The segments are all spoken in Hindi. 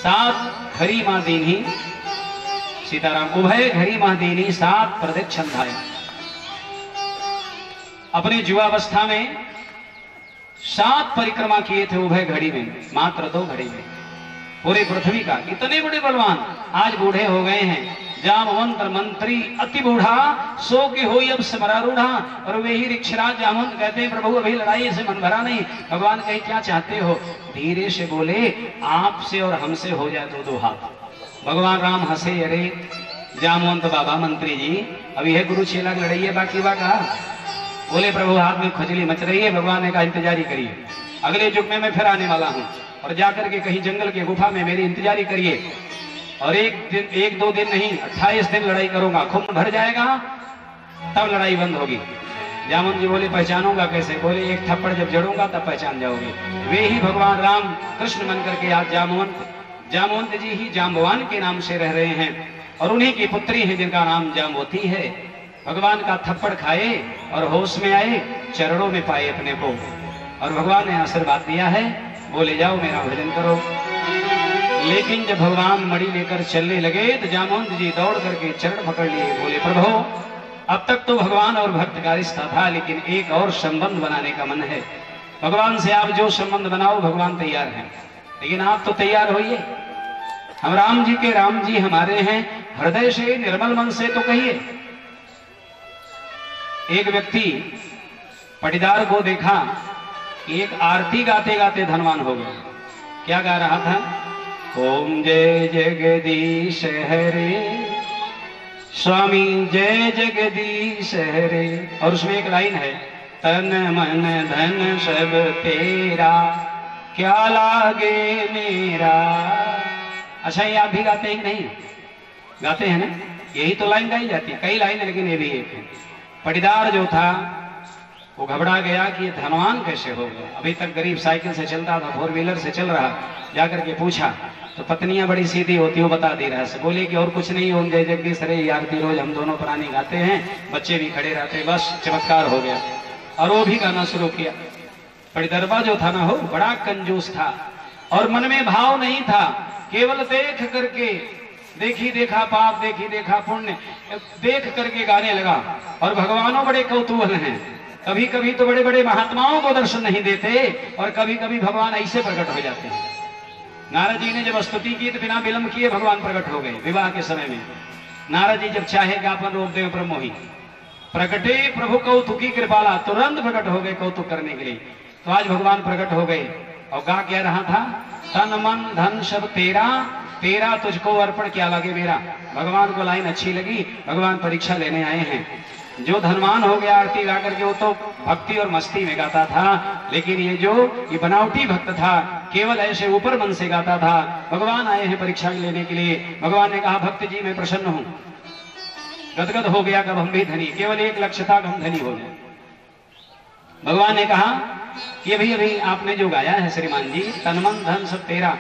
सात घरी मां दीनी सीताराम उभय घरी मां दीनी सात प्रदक्षिण धाया। अपने युवावस्था में 7 परिक्रमा किए थे उभय घड़ी में, मात्र 2 घड़ी में पूरे पृथ्वी का। इतने बड़े बलवान आज बूढ़े हो गए हैं। जामवंत मंत्री अति बूढ़ा सो के होई अब समरा रूढ़ा। और वे ही ऋक्षराज जामवंत कहते हैं प्रभु अभी लड़ाई से मन भरा नहीं। भगवान कहे क्या चाहते हो? धीरे से बोले आपसे और हमसे हो जाए तो 2 हाथ। भगवान राम हंसे, अरे जामवंत बाबा मंत्री जी अभी है गुरु चेला लड़ाई है बाकी बाका। बोले प्रभु हाथ में खुजली मच रही है। भगवान ने कहा इंतजारी करिए, अगले युग में मैं फिर आने वाला हूं और जाकर के कहीं जंगल के गुफा में मेरी इंतजारी करिए। और 1-2 दिन नहीं 28 दिन लड़ाई करूंगा, खून भर जाएगा तब लड़ाई बंद होगी। जामवंत जी बोले पहचानूंगा कैसे? बोले 1 थप्पड़ जब जड़ूंगा तब पहचान जाओगे। वे ही भगवान राम कृष्ण मन करके आज जामवंत जी ही जाम्बवान के नाम से रह रहे हैं और उन्हीं की पुत्री है जिनका नाम जाम्बवती है। भगवान का थप्पड़ खाए और होश में आए, चरणों में पाए अपने को और भगवान ने आशीर्वाद दिया है, बोले जाओ मेरा भजन करो। लेकिन जब भगवान मणि लेकर चलने लगे तो जामवंत जी दौड़ करके चरण पकड़ लिए। बोले प्रभु अब तक तो भगवान और भक्त का रिश्ता था, लेकिन एक और संबंध बनाने का मन है। भगवान से आप जो संबंध बनाओ भगवान तैयार हैं, लेकिन आप तो तैयार होइए। हम राम जी के राम जी हमारे हैं, हृदय से निर्मल मन से तो कहिए। एक व्यक्ति पटीदार को देखा कि एक आरती गाते गाते धनवान हो गया। क्या गा रहा था? ओम जय जगदीश हरे स्वामी जय जगदीश हरे। और उसमें एक लाइन है, तन मन धन सब तेरा क्या लागे मेरा। अच्छा ये आप भी गाते हैं कि नहीं? गाते हैं ना? यही तो लाइन गाई जाती है, कई लाइन है लेकिन ये भी एक है। पटीदार जो था वो घबरा गया कि ये धनवान कैसे हो गया। अभी तक गरीब साइकिल से चलता था, 4 व्हीलर से चल रहा। जाकर के पूछा तो पत्नियां बड़ी सीधी होती हो बता दी रहा से। बोले कि और कुछ नहीं, ओम जय जगदीश हरे आरती रोज हम दोनों प्राणी गाते हैं, बच्चे भी खड़े रहते, बस चमत्कार हो गया। और वो भी गाना शुरू किया। पटीदरबा जो था ना हो बड़ा कंजूस था और मन में भाव नहीं था, केवल देख करके देखी देखा पाप देखी देखा पुण्य देख करके गाने लगा। और भगवानों बड़े कौतूहल हैं, कभी कभी तो बड़े बड़े महात्माओं को दर्शन नहीं देते और कभी कभी भगवान ऐसे प्रकट हो जाते हैं। नारद जी ने जब स्तुति की तो बिना विलंब किए भगवान प्रकट हो गए। विवाह के समय में नारद जी जब चाहे ज्ञापन रूप देव ब्रह्मोही प्रकटे प्रभु कौतुकी कृपाला, तुरंत प्रकट हो गए कौतुक करने के लिए। तो आज भगवान प्रकट हो गए और गा क्या रहा था? तन मन धन सब तेरा, तेरा तुझको अर्पण क्या लगे मेरा। भगवान को लाइन अच्छी लगी, भगवान परीक्षा लेने आए हैं। जो धनवान हो गया आरती गा करके वो तो भक्ति और मस्ती में गाता था, लेकिन ये बनावटी भक्त था, केवल ऐसे ऊपर मन से गाता था। भगवान आए हैं परीक्षा लेने के लिए। भगवान ने कहा भक्त जी मैं प्रसन्न हूं, गदगद हो गया कब हम भी धनी, केवल एक लक्ष्य था हम धनी हो जाए। भगवान ने कहा कि अभी आपने जो गाया है श्रीमान जी, तन मन धन सब तेरा,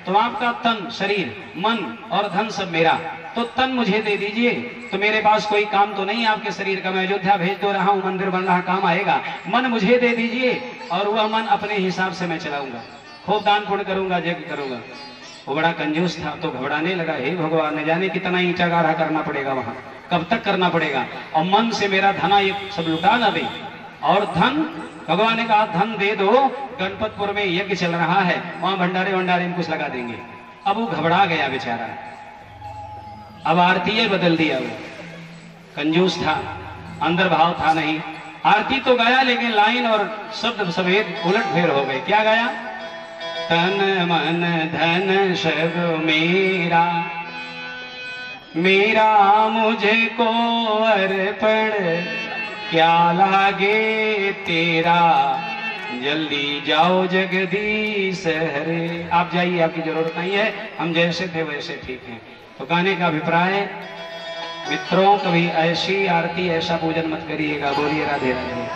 तो आपका तन शरीर मन और धन सब मेरा, तो तन मुझे दे दीजिए। तो मेरे पास कोई काम तो नहीं आपके शरीर का, मैं अयोध्या भेज दो रहा हूं, मंदिर बन रहा, काम आएगा। मन मुझे दे दीजिए और वह मन अपने हिसाब से मैं चलाऊंगा, खूब दान पुण्य करूंगा, यज्ञ करूंगा। वो बड़ा कंजूस था तो घबराने लगा, हे भगवान ने जाने कितना ईंटा गाढ़ा करना पड़ेगा, वहां कब तक करना पड़ेगा, और मन से मेरा धना ये सब लुटा ना दे। और धन, भगवान ने कहा धन दे दो, गणपतपुर में यज्ञ चल रहा है, वहां भंडारे वंडारे में कुछ लगा देंगे। अब वो घबरा गया बेचारा, अब आरती बदल दिया। वो कंजूस था, अंदर भाव था नहीं। आरती तो गाया लेकिन लाइन और शब्द समेत उलट फेर हो गए। क्या गाया? तन मन धन सब मेरा, मेरा मुझे को अर्पण क्या लागे तेरा, जल्दी जाओ जगदीश हरे। आप जाइए, आपकी जरूरत नहीं है, हम जैसे थे वैसे ठीक हैं। तो गाने का अभिप्राय मित्रों, कभी ऐसी आरती ऐसा पूजन मत करिएगा। बोलिए राधे राधे,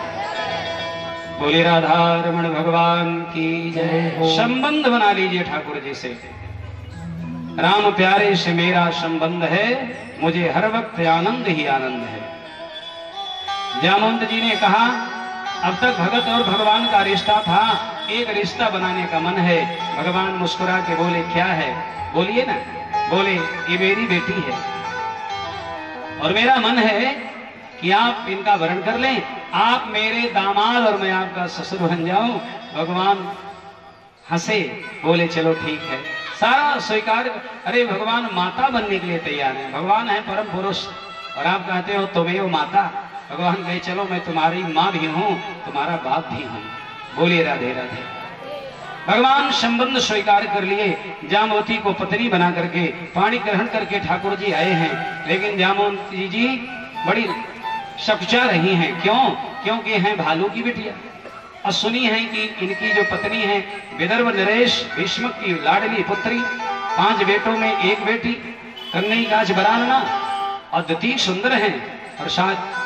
बोलिए राधा रमण भगवान की जय। संबंध बना लीजिए ठाकुर जी से, राम प्यारे से मेरा संबंध है, मुझे हर वक्त आनंद ही आनंद है। जामवंत जी ने कहा अब तक भगत और भगवान का रिश्ता था, एक रिश्ता बनाने का मन है। भगवान मुस्कुरा के बोले क्या है? बोलिए ना। बोले ये मेरी बेटी है और मेरा मन है कि आप इनका वरण कर लें, आप मेरे दामाद और मैं आपका ससुर बन जाऊं। भगवान हंसे, बोले चलो ठीक है, सारा स्वीकार। अरे भगवान माता बनने के लिए तैयार है, भगवान है परम पुरुष और आप कहते हो तुम्हें वो माता। भगवान कहे चलो मैं तुम्हारी माँ भी हूं, तुम्हारा बाप भी हूं। बोलिए राधे राधे। भगवान संबंध स्वीकार कर लिए, जामवती को पत्नी बना करके पानी ग्रहण करके ठाकुर जी आए हैं। लेकिन जामवती जी बड़ी शकुचा रही हैं। क्यों? क्योंकि हैं भालू की बिटिया और सुनी है कि इनकी जो पत्नी है विदर्भ नरेश भीष्म की लाडली पुत्री, 5 बेटों में एक बेटी कन्हई काज बरानना, अद्वितीय सुंदर है और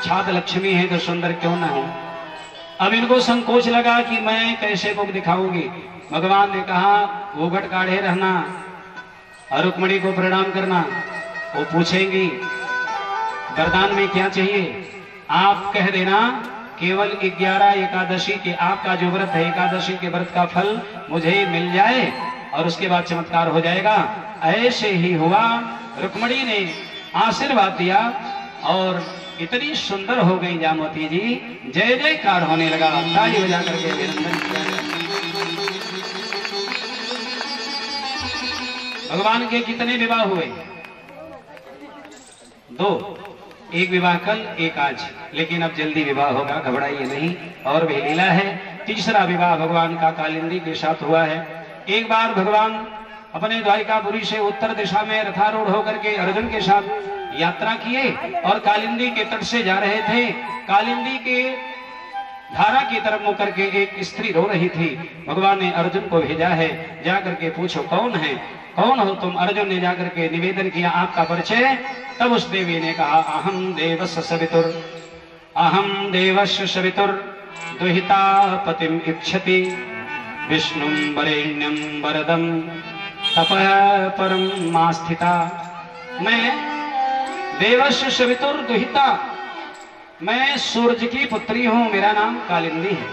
छात लक्ष्मी है तो सुंदर क्यों ना हो। अब इनको संकोच लगा कि मैं कैसे को दिखाऊंगी। भगवान ने कहा घूंघट काढ़े रहना और रुक्मणी को प्रणाम करना। वो पूछेंगी वरदान में क्या चाहिए, आप कह देना केवल 11 एकादशी के आपका जो व्रत है, एकादशी के व्रत का फल मुझे मिल जाए और उसके बाद चमत्कार हो जाएगा। ऐसे ही हुआ। रुक्मणी ने आशीर्वाद दिया और इतनी सुंदर हो गई जामवती जी, जय जयकार होने लगा। ताली बजा करके अभिनंदन किया। भगवान के कितने विवाह हुए? 2, एक विवाह कल एक आज, लेकिन अब जल्दी विवाह होगा, घबराइए नहीं। और भी लीला है। तीसरा विवाह भगवान का कालिंदी के साथ हुआ है। एक बार भगवान अपने द्वारिकापुरी से उत्तर दिशा में रथारूढ़ होकर के अर्जुन के साथ यात्रा किए और कालिंदी के तट से जा रहे थे। कालिंदी के धारा की तरफ मुड़ करके एक स्त्री रो रही थी। भगवान ने अर्जुन को भेजा है, जाकर के पूछो कौन है, कौन हो तुम? अर्जुन ने जाकर के निवेदन किया आपका परिचय। तब उस देवी ने कहा अहम देवस्य सवितुर, अहम देवस्य सवितुर दुहिता पतिम इच्छति विष्णुं वरेण्यं वरदं तपः परम आस्थिता। मैं देवस्य सवितुर दुहिता, मैं सूरज की पुत्री हूं, मेरा नाम कालिंदी है।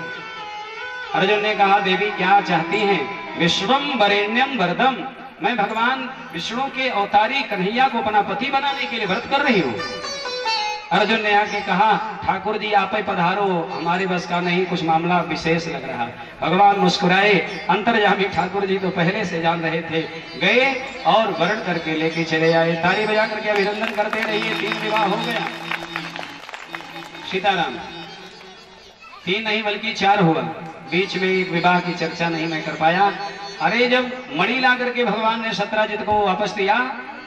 अर्जुन ने कहा देवी क्या चाहती हैं? विष्णुं वरेण्यं वरदं, मैं भगवान विष्णु के अवतारी कन्हैया को अपना पति बनाने के लिए व्रत कर रही हूँ। अर्जुन ने आके कहा ठाकुर जी आप ही पधारो, हमारे बस का नहीं, कुछ मामला विशेष लग रहा। भगवान मुस्कुराए। अंतर्यामी ठाकुर जी तो पहले से जान रहे थे, गए और वरण करके लेके चले आए। ताली बजा करके अभिनंदन करते रहिए। 3 विवाह हो गया। सीताराम 3 नहीं बल्कि 4 हुआ। बीच में एक विवाह की चर्चा नहीं मैं कर पाया। अरे जब मणि ला करके भगवान ने सत्राजित को वापस दिया,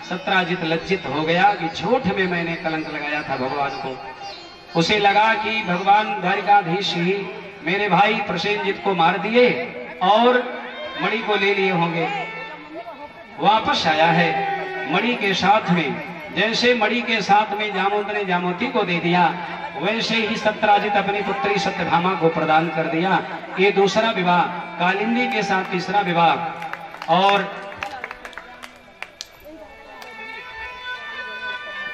सत्राजित लज्जित हो गया कि झूठ में मैंने कलंक लगाया था भगवान को। उसे लगा कि भगवान द्वारिकाधीश ही मेरे भाई प्रसेनजित को मार दिए और मणि को ले लिए होंगे। वापस आया है मणि के साथ में। जैसे मणि के साथ में जामवंत ने जामवती को दे दिया, वैसे ही सत्राजित अपनी पुत्री सत्यभामा को प्रदान कर दिया। ये दूसरा विवाह कालिंदी के साथ, तीसरा विवाह। और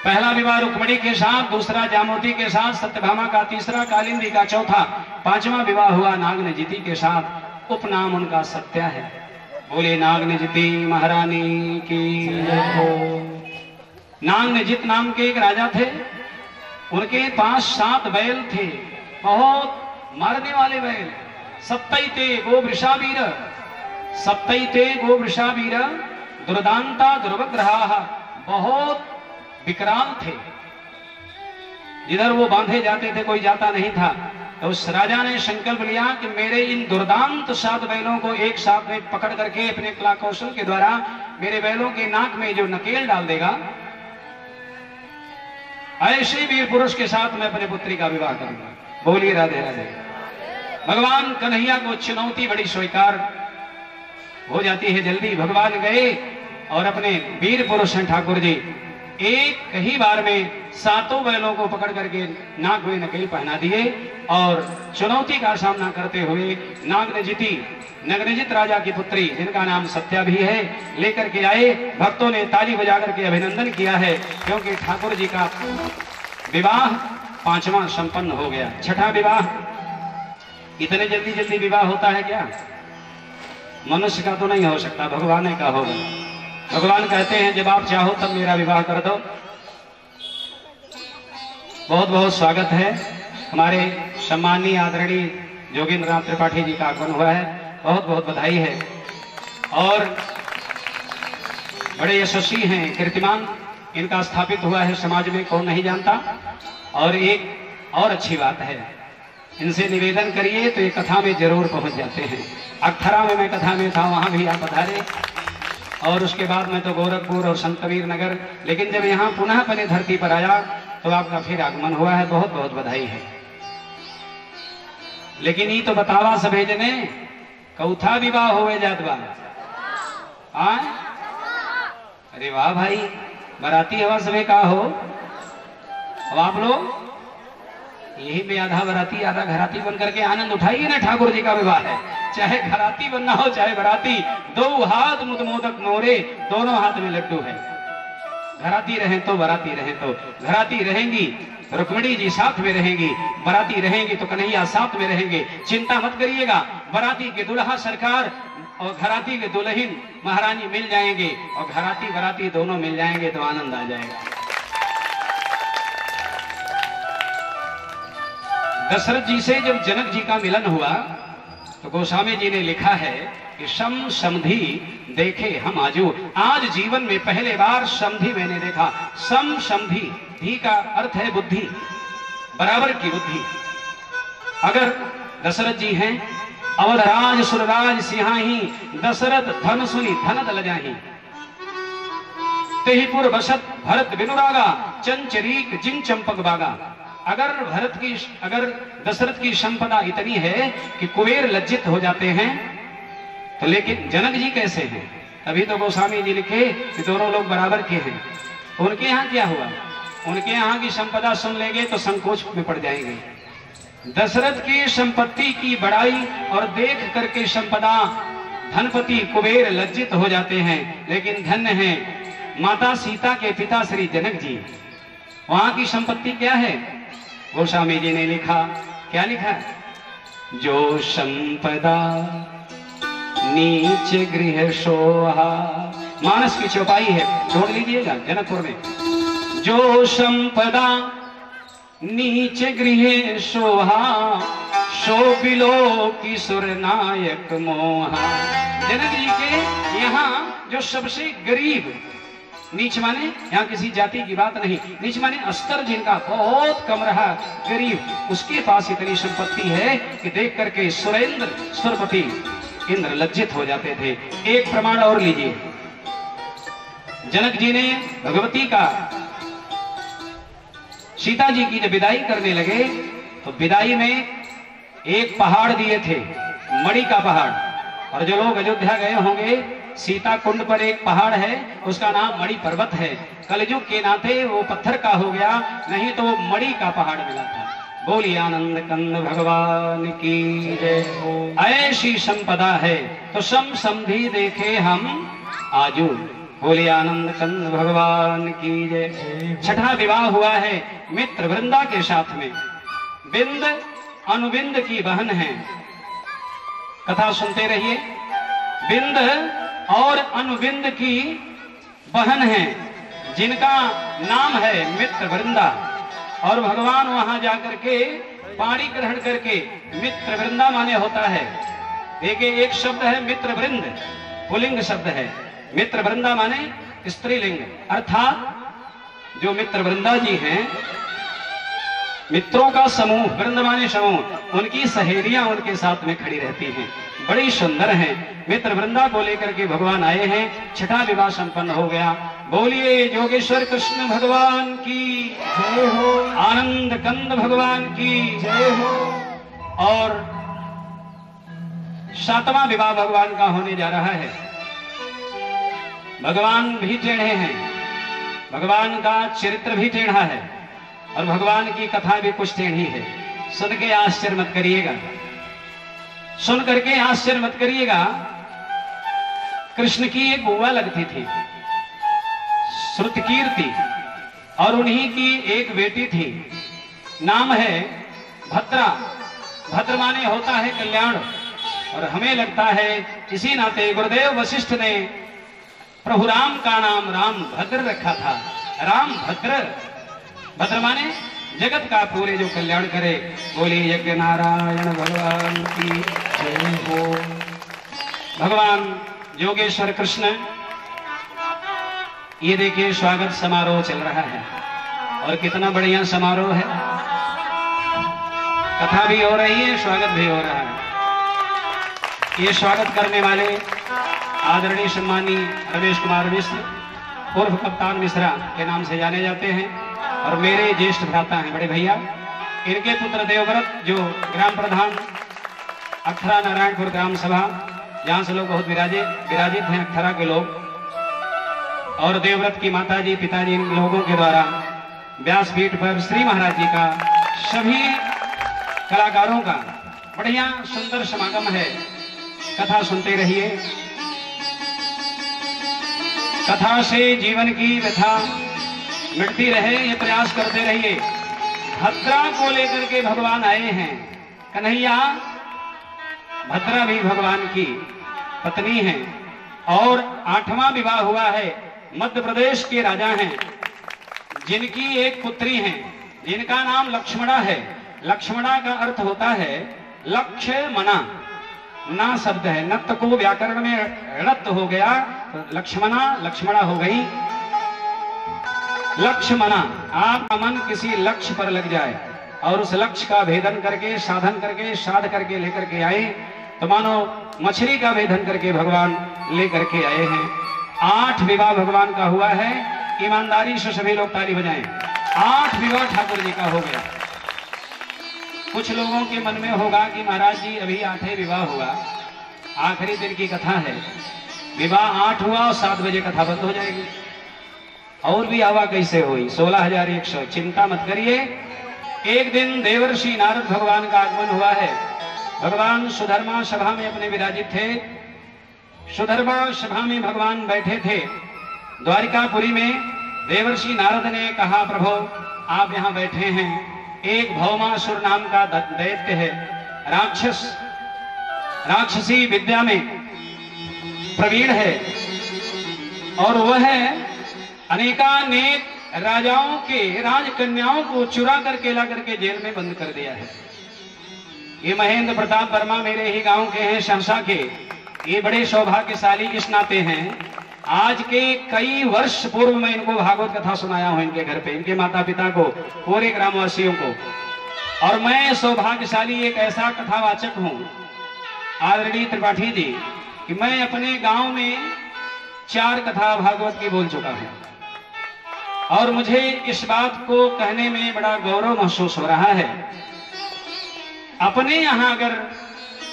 पहला विवाह रुक्मणी के साथ, दूसरा जामवती के साथ, सत्यभामा का तीसरा, कालिंदी का चौथा, 5वां विवाह हुआ नागनजिती के साथ। उपनाम उनका सत्या है। बोले नागनजिती महारानी की जय हो। नागनजित नाम के एक राजा थे। उनके 5-7 बैल थे, बहुत मारने वाले बैल। सप्तैते गो वृषावीर, सप्तैते गो वृषावीर दुर्दांता दुर्वग्रहा, बहुत विकराल थे। जिधर वो बांधे जाते थे कोई जाता नहीं था। तो उस राजा ने संकल्प लिया कि मेरे इन दुर्दांत 7 बैलों को एक साथ में पकड़ करके अपने कला कौशल के द्वारा मेरे बैलों के नाक में जो नकेल डाल देगा, ऐसे वीर पुरुष के साथ मैं अपने पुत्री का विवाह करूंगा। बोलिए राधे राधे। भगवान कन्हैया को चुनौती बड़ी स्वीकार हो जाती है जल्दी। भगवान गए और अपने वीर पुरुष हैं ठाकुर जी, एक ही बार में 7 बैलों को पकड़ करके नाक में नकेल पहना दिए और चुनौती का सामना करते हुए नागनजिती, नगनजित राजा की पुत्री जिनका नाम सत्या भी है, लेकर के आए। भक्तों ने ताली बजा करके अभिनंदन किया है, क्योंकि ठाकुर जी का विवाह 5वां संपन्न हो गया। 6ठा विवाह, इतने जल्दी जल्दी विवाह होता है क्या? मनुष्य का तो नहीं हो सकता, भगवान का होगा। भगवान कहते हैं जब आप चाहो तब मेरा विवाह कर दो। बहुत बहुत स्वागत है, हमारे सम्माननीय आदरणीय जोगेंद्र नाथ त्रिपाठी जी का आगमन हुआ है, बहुत बहुत बधाई है। और बड़े यशस्वी हैं, कीर्तिमान इनका स्थापित हुआ है समाज में, कौन नहीं जानता। और एक और अच्छी बात है, इनसे निवेदन करिए तो ये कथा में जरूर पहुंच जाते हैं। अक्षरा में मैं कथा में था, वहां भी आप पधारे, और उसके बाद में तो गोरखपुर और संत कबीर नगर, लेकिन जब यहाँ पुनः अपने धरती पर आया तो आपका फिर आगमन हुआ है, बहुत बहुत बधाई है। लेकिन ये तो बतावा सभे जने कौथा विवाह होवे जात बा। अरे वाह भाई, बराती हवा सभे का हो। अब आप लोग यही पे आधा बराती आधा घराती बन करके आनंद उठाइए ना। ठाकुर जी का विवाह है, चाहे घराती बनना हो चाहे बराती, दो हाथ मुद मोदक मोरे, दोनों हाथ में लड्डू है। घराती रहें तो बराती रहें तो, घराती रहेंगी रुक्मिणी जी साथ में रहेंगी, बराती रहेंगी तो कन्हैया साथ में रहेंगे। चिंता मत करिएगा, बराती के दुल्हा सरकार और घराती के दुल्हन महारानी मिल जाएंगे, और घराती बराती दोनों मिल जाएंगे तो आनंद आ जाएगा। दशरथ जी से जब जनक जी का मिलन हुआ तो गोस्वामी जी ने लिखा है कि सम समधि देखे हम आजू। आज जीवन में पहले बार समधि मैंने देखा। सम समधि, धी का अर्थ है बुद्धि, बराबर की बुद्धि। अगर दशरथ जी हैं, अवधराज सुरराज सिंहाही, दशरथ धन सुनी धन दल जाही, तेहीपुर बसत भरत बिनुरागा, चंचरीक जिन चंपक बागा। अगर दशरथ की संपदा इतनी है कि कुबेर लज्जित हो जाते हैं, तो लेकिन जनक जी कैसे हैं? अभी तो गोस्वामी जी लिखे कि दोनों लोग बराबर के हैं। उनके यहाँ क्या हुआ? उनके यहाँ की संपदा सुन लेंगे तो संकोच में पड़ जाएंगे। दशरथ की संपत्ति की बड़ाई और देख करके संपदा धनपति कुबेर लज्जित हो जाते हैं। लेकिन धन्य है माता सीता के पिता श्री जनक जी, वहां की संपत्ति क्या है? गोस्वामी जी ने लिखा, क्या लिखा? जो संपदा नीच गृह सोहा, मानस की चौपाई है, जोड़ लीजिएगा जनकपुर में। जो संपदा नीच गृह सोहा, सो बिलो किशोर नायक मोहा। जनक जी के यहाँ जो सबसे गरीब, नीच माने यहाँ किसी जाति की बात नहीं, नीच माने स्तर जिनका बहुत कम रहा, गरीब, उसके पास इतनी संपत्ति है कि देख करके सुरेंद्र सुरपति इंद्र लज्जित हो जाते थे। एक प्रमाण और लीजिए, जनक जी ने भगवती का, सीता जी की जब विदाई करने लगे तो विदाई में एक पहाड़ दिए थे, मणि का पहाड़। और जो लोग अयोध्या गए होंगे, सीता कुंड पर एक पहाड़ है, उसका नाम मणि पर्वत है। कलयुग के नाते वो पत्थर का हो गया, नहीं तो वो मणि का पहाड़ मिला था। बोलिए आनंद कंद भगवान की जय। ऐसी संपदा है तो सम समधि देखे हम आजू। बोलिए आनंद कंद भगवान की जय। छठा विवाह हुआ है मित्र वृंदा के साथ में। बिंद अनुबिंद की बहन है, कथा सुनते रहिए। बिंद और अनुबिंद की बहन है, जिनका नाम है मित्र वृंदा। और भगवान वहां जाकर के पाणी ग्रहण करके, मित्र वृंदा माने होता है, देखिए एक शब्द है मित्र वृंद, पुल्लिंग शब्द है। मित्र वृंदा माने स्त्रीलिंग, अर्थात जो मित्र वृंदा जी हैं, मित्रों का समूह, वृंद माने समूह, उनकी सहेलियां उनके साथ में खड़ी रहती हैं, बड़ी सुंदर हैं। मित्र वृंदा को लेकर के भगवान आए हैं, छठा विवाह संपन्न हो गया। बोलिए जोगेश्वर कृष्ण भगवान की जय हो, आनंद कंद भगवान की जय हो। और सातवां विवाह भगवान का होने जा रहा है। भगवान भी टेढ़े हैं, भगवान का चरित्र भी टेढ़ा है, और भगवान की कथा भी कुछ टेढ़ी है। सुन के आश्चर्य मत करिएगा, सुन करके आश्चर्य मत करिएगा। कृष्ण की एक बुआ लगती थी श्रुतकीर्ति, और उन्हीं की एक बेटी थी, नाम है भद्रा। भद्र माने होता है कल्याण, और हमें लगता है इसी नाते गुरुदेव वशिष्ठ ने प्रभु राम का नाम राम भद्र रखा था। राम भद्र, भद्र माने जगत का पूरे जो कल्याण करे। बोले यज्ञ नारायण भगवान की जय हो। भगवान योगेश्वर कृष्ण, ये देखिए स्वागत समारोह चल रहा है और कितना बढ़िया समारोह है। कथा भी हो रही है, स्वागत भी हो रहा है। ये स्वागत करने वाले आदरणीय सम्मानीय रमेश कुमार मिश्र पूर्व कप्तान मिश्रा के नाम से जाने जाते हैं और मेरे ज्येष्ठ भ्राता हैं, बड़े भैया। इनके पुत्र देवव्रत जो ग्राम प्रधान अक्षरा नारायणपुर ग्राम सभा, जहां से लोग बहुत विराजित हैं अक्षरा के लोग, और देवव्रत की माताजी पिताजी, इन लोगों के द्वारा व्यासपीठ पर श्री महाराज जी का सभी कलाकारों का बढ़िया सुंदर समागम है। कथा सुनते रहिए, कथा से जीवन की व्यथा मिटती रहे, ये प्रयास करते रहिए। भद्रा को लेकर के भगवान आए हैं। कन्हैया, भद्रा भी भगवान की पत्नी है और 8वां विवाह हुआ है। मध्य प्रदेश के राजा हैं जिनकी एक पुत्री है जिनका नाम लक्ष्मणा है। लक्ष्मणा का अर्थ होता है लक्ष्य मना, ना शब्द है, नत को व्याकरण में रत हो गया, लक्ष्मणा लक्ष्मणा हो गई। लक्ष्मणा, आपका मन किसी लक्ष्य पर लग जाए और उस लक्ष्य का भेदन करके साधन करके साध करके लेकर के आए, तो मानो मछली का भेदन करके भगवान लेकर के आए हैं। 8 विवाह भगवान का हुआ है। ईमानदारी से सभी लोग ताली बजाएं। 8 विवाह ठाकुर जी का हो गया। कुछ लोगों के मन में होगा कि महाराज जी अभी 8वें विवाह हुआ, आखिरी दिन की कथा है, विवाह 8 हुआ और 7 बजे कथा बंद हो जाएगी। और भी आवा कैसे हुई? 16,100। चिंता मत करिए। एक दिन देवर्षि नारद भगवान का आगमन हुआ है। भगवान सुधर्मा सभा में अपने विराजित थे। सुधर्मा सभा में भगवान बैठे थे द्वारिकापुरी में। देवर्षि नारद ने कहा, प्रभु आप यहाँ बैठे हैं, एक भौमासुर नाम का दैत्य है, राक्षस, राक्षसी विद्या में प्रवीण है और वह अनेकानेक राजाओं के राजकन्याओं को चुरा करके ला करके जेल में बंद कर दिया है। ये महेंद्र प्रताप वर्मा मेरे ही गांव के हैं, सहसा के। ये बड़े सौभाग्यशाली इस नाते हैं, आज के कई वर्ष पूर्व मैं इनको भागवत कथा सुनाया हूं इनके घर पे, इनके माता पिता को, पूरे ग्रामवासियों को। और मैं सौभाग्यशाली एक ऐसा कथावाचक हूं आदरणीय त्रिपाठी जी कि मैं अपने गांव में 4 कथा भागवत की बोल चुका हूं और मुझे इस बात को कहने में बड़ा गौरव महसूस हो रहा है। अपने यहां अगर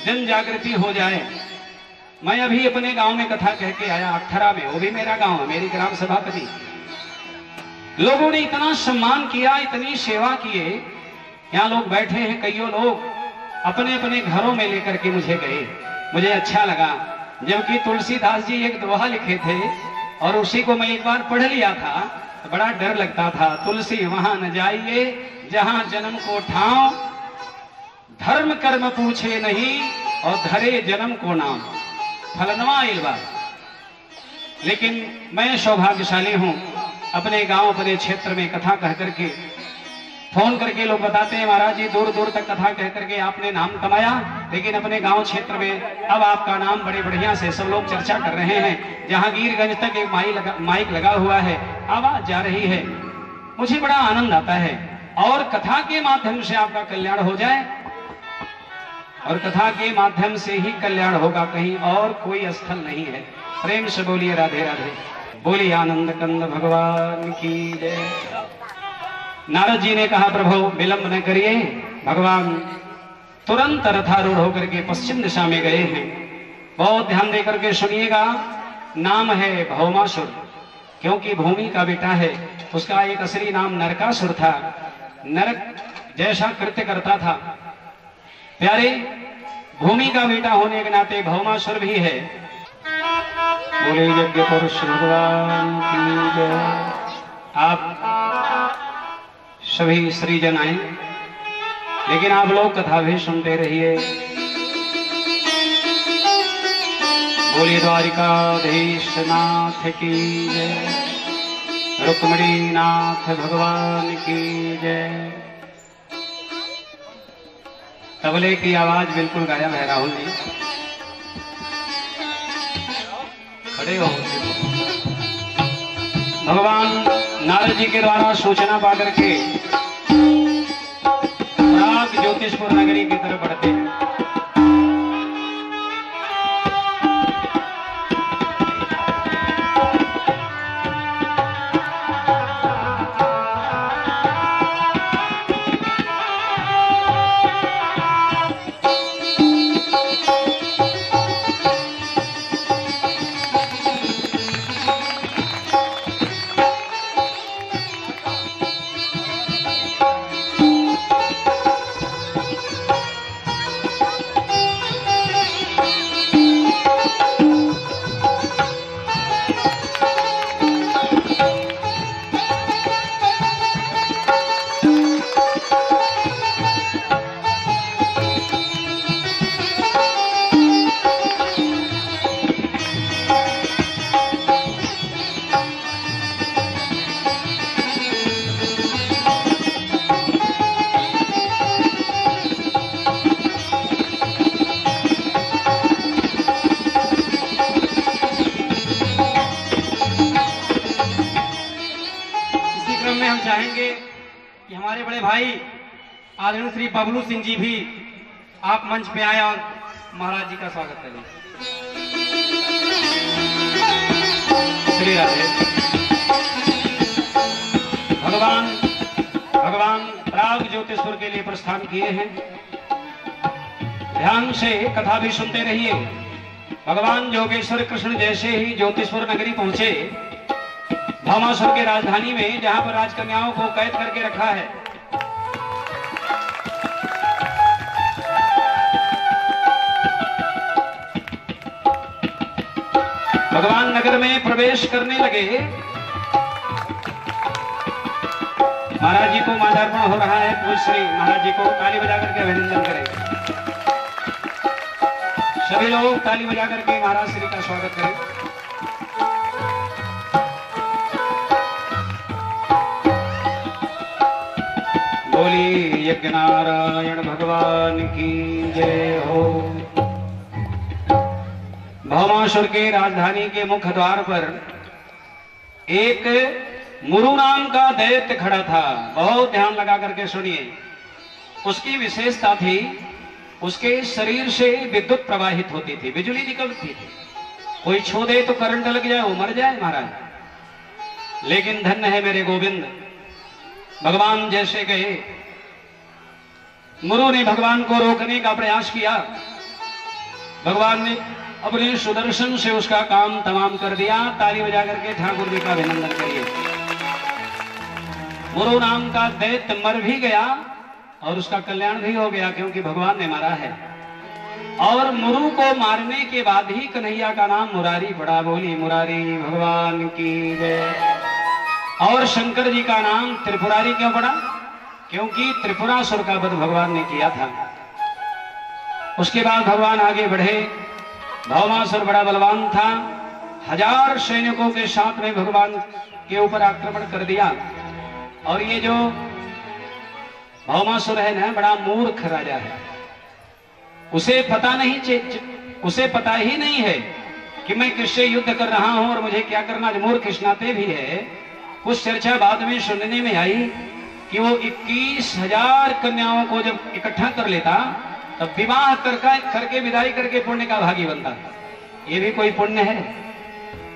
जन जागृति हो जाए, मैं अभी अपने गांव में कथा कह के आया अक्षरा में, वो भी मेरा गांव है, मेरी ग्राम सभापति। लोगों ने इतना सम्मान किया, इतनी सेवा किए। यहाँ लोग बैठे हैं, कईयों लोग अपने अपने घरों में लेकर के मुझे गए, मुझे अच्छा लगा। जबकि तुलसीदास जी एक दोहा लिखे थे और उसी को मैं एक बार पढ़ लिया था, तो बड़ा डर लगता था। तुलसी वहां न जाइए जहां जन्म को ठाव, धर्म कर्म पूछे नहीं और धरे जन्म को नाम, फलनवा इलवा। लेकिन मैं सौभाग्यशाली हूं, अपने गांव अपने क्षेत्र में कथा कह करके, फोन करके लोग बताते हैं महाराज जी दूर दूर तक कथा कह करके आपने नाम कमाया, लेकिन अपने गांव क्षेत्र में अब आपका नाम बड़े बढ़िया से सब लोग चर्चा कर रहे हैं। जहांगीरगंज तक एक माइक लगा हुआ है, आवाज जा रही है, मुझे बड़ा आनंद आता है। और कथा के माध्यम से आपका कल्याण हो जाए, और कथा के माध्यम से ही कल्याण होगा, कहीं और कोई स्थल नहीं है। प्रेम से बोलिए राधे राधे, बोलिए आनंद कंद भगवान की जय। नारद जी ने कहा प्रभु विलंब न करिए। भगवान तुरंत रथारूढ़ होकर के पश्चिम दिशा में गए हैं। बहुत ध्यान देकर के सुनिएगा। नाम है भौमासुर, क्योंकि भूमि का बेटा है। उसका एक असली नाम नरकासुर था। नरक जैसा कृत्य करता था। प्यारे, भूमि का बेटा होने के नाते भौमासुर भी है। बोले यज्ञ पुरुष भगवान की जय। आप सभी श्रीजन आए, लेकिन आप लोग कथा भी सुनते रहिए। बोलिए द्वारिकाधीश नाथ की जय, रुक्मिणी नाथ भगवान की जय। तबले की आवाज बिल्कुल गायब है राहुल जी, खड़े हो। भगवान नारद जी के द्वारा सूचना पाकर के प्राग ज्योतिषपुर नगरी की तरफ बढ़ते हैं। चाहेंगे कि हमारे बड़े भाई आदरणीय श्री बबलू सिंह जी भी आप मंच पे आए और महाराज जी का स्वागत करें। श्री राधे। भगवान प्राग ज्योतिषपुर के लिए प्रस्थान किए हैं। ध्यान से कथा भी सुनते रहिए। भगवान योगेश्वर कृष्ण जैसे ही ज्योतिषपुर नगरी पहुंचे, भौमासुर की राजधानी में, जहां पर राजकन्याओं को कैद करके रखा है, भगवान नगर में प्रवेश करने लगे। महाराज जी को माल्यार्पण हो रहा है। पूज्य श्री महाराज जी को ताली बजा करके अभिनंदन करें। सभी लोग ताली बजा करके महाराज श्री का स्वागत करें। बोली यज्ञ नारायण भगवान की जय हो। भौमासुर के राजधानी के मुख्य द्वार पर एक मुरु नाम का दैत्य खड़ा था। बहुत ध्यान लगा करके सुनिए। उसकी विशेषता थी, उसके शरीर से विद्युत प्रवाहित होती थी, बिजली निकलती थी। कोई छू दे तो करंट लग जाए, वो मर जाए महाराज। लेकिन धन्य है मेरे गोविंद, भगवान जैसे गए, मुरु ने भगवान को रोकने का प्रयास किया। भगवान ने अपने सुदर्शन से उसका काम तमाम कर दिया। ताली बजा करके ठाकुर जी का अभिनंदन करिए। मुरु नाम का दैत्य मर भी गया और उसका कल्याण भी हो गया, क्योंकि भगवान ने मारा है। और मुरु को मारने के बाद ही कन्हैया का नाम मुरारी पड़ा। बोली मुरारी भगवान की जय। और शंकर जी का नाम त्रिपुरारी क्यों पड़ा? क्योंकि त्रिपुरासुर का वध भगवान ने किया था। उसके बाद भगवान आगे बढ़े। भौमासुर बड़ा बलवान था। 1000 सैनिकों के साथ में भगवान के ऊपर आक्रमण कर दिया। और ये जो भौमासुर है ना, बड़ा मूर्ख राजा है। उसे पता ही नहीं है कि मैं किससे युद्ध कर रहा हूं और मुझे क्या करना। मूर्ख इस नाते भी है। कुछ चर्चा बाद में सुनने में आई कि वो 21,000 कन्याओं को जब इकट्ठा कर लेता, तब विवाह करके विदाई करके पुण्य का भागी बनता। ये भी कोई पुण्य है?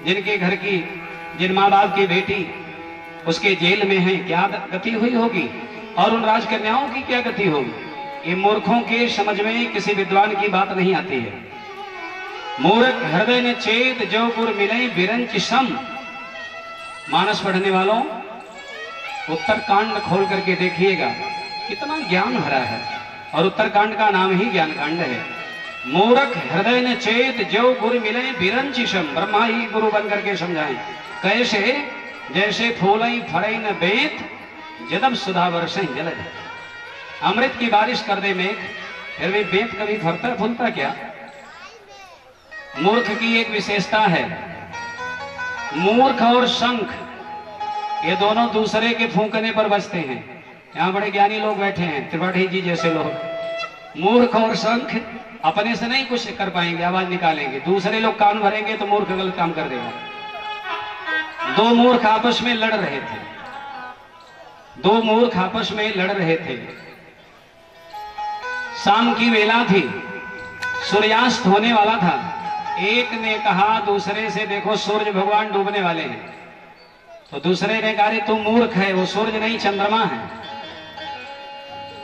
जिनके घर की, जिन माँ बाप की बेटी उसके जेल में है, क्या गति हुई होगी? और उन राजकन्याओं की क्या गति होगी? ये मूर्खों के समझ में किसी विद्वान की बात नहीं आती है। मूर्ख हृदय ने चेत जो गुर मिले बिरंच सम। मानस पढ़ने वालों, उत्तरकांड खोल करके देखिएगा, कितना ज्ञान भरा है। और उत्तरकांड का नाम ही ज्ञान कांड है। मूर्ख हृदय ने चेत जो गुरु मिले बिरंचिशम। ब्रह्मा ही गुरु बन करके समझाएं। कैसे? जैसे फूलई फड़ई न बेत, जदब सुधा वर्षै जलद। अमृत की बारिश कर दे मेघ, फिर भी बेत कभी फरता फूलता क्या? मूर्ख की एक विशेषता है, मूर्ख और शंख ये दोनों दूसरे के फूंकने पर बचते हैं। यहाँ बड़े ज्ञानी लोग बैठे हैं, त्रिपाठी जी जैसे लोग। मूर्ख और शंख अपने से नहीं कुछ कर पाएंगे, आवाज निकालेंगे, दूसरे लोग कान भरेंगे तो मूर्ख गलत काम कर देगा। दो मूर्ख आपस में लड़ रहे थे, दो मूर्ख आपस में लड़ रहे थे। शाम की वेला थी, सूर्यास्त होने वाला था। एक ने कहा दूसरे से, देखो सूर्य भगवान डूबने वाले हैं। तो दूसरे ने कहा, तू मूर्ख है, वो सूर्य नहीं चंद्रमा है।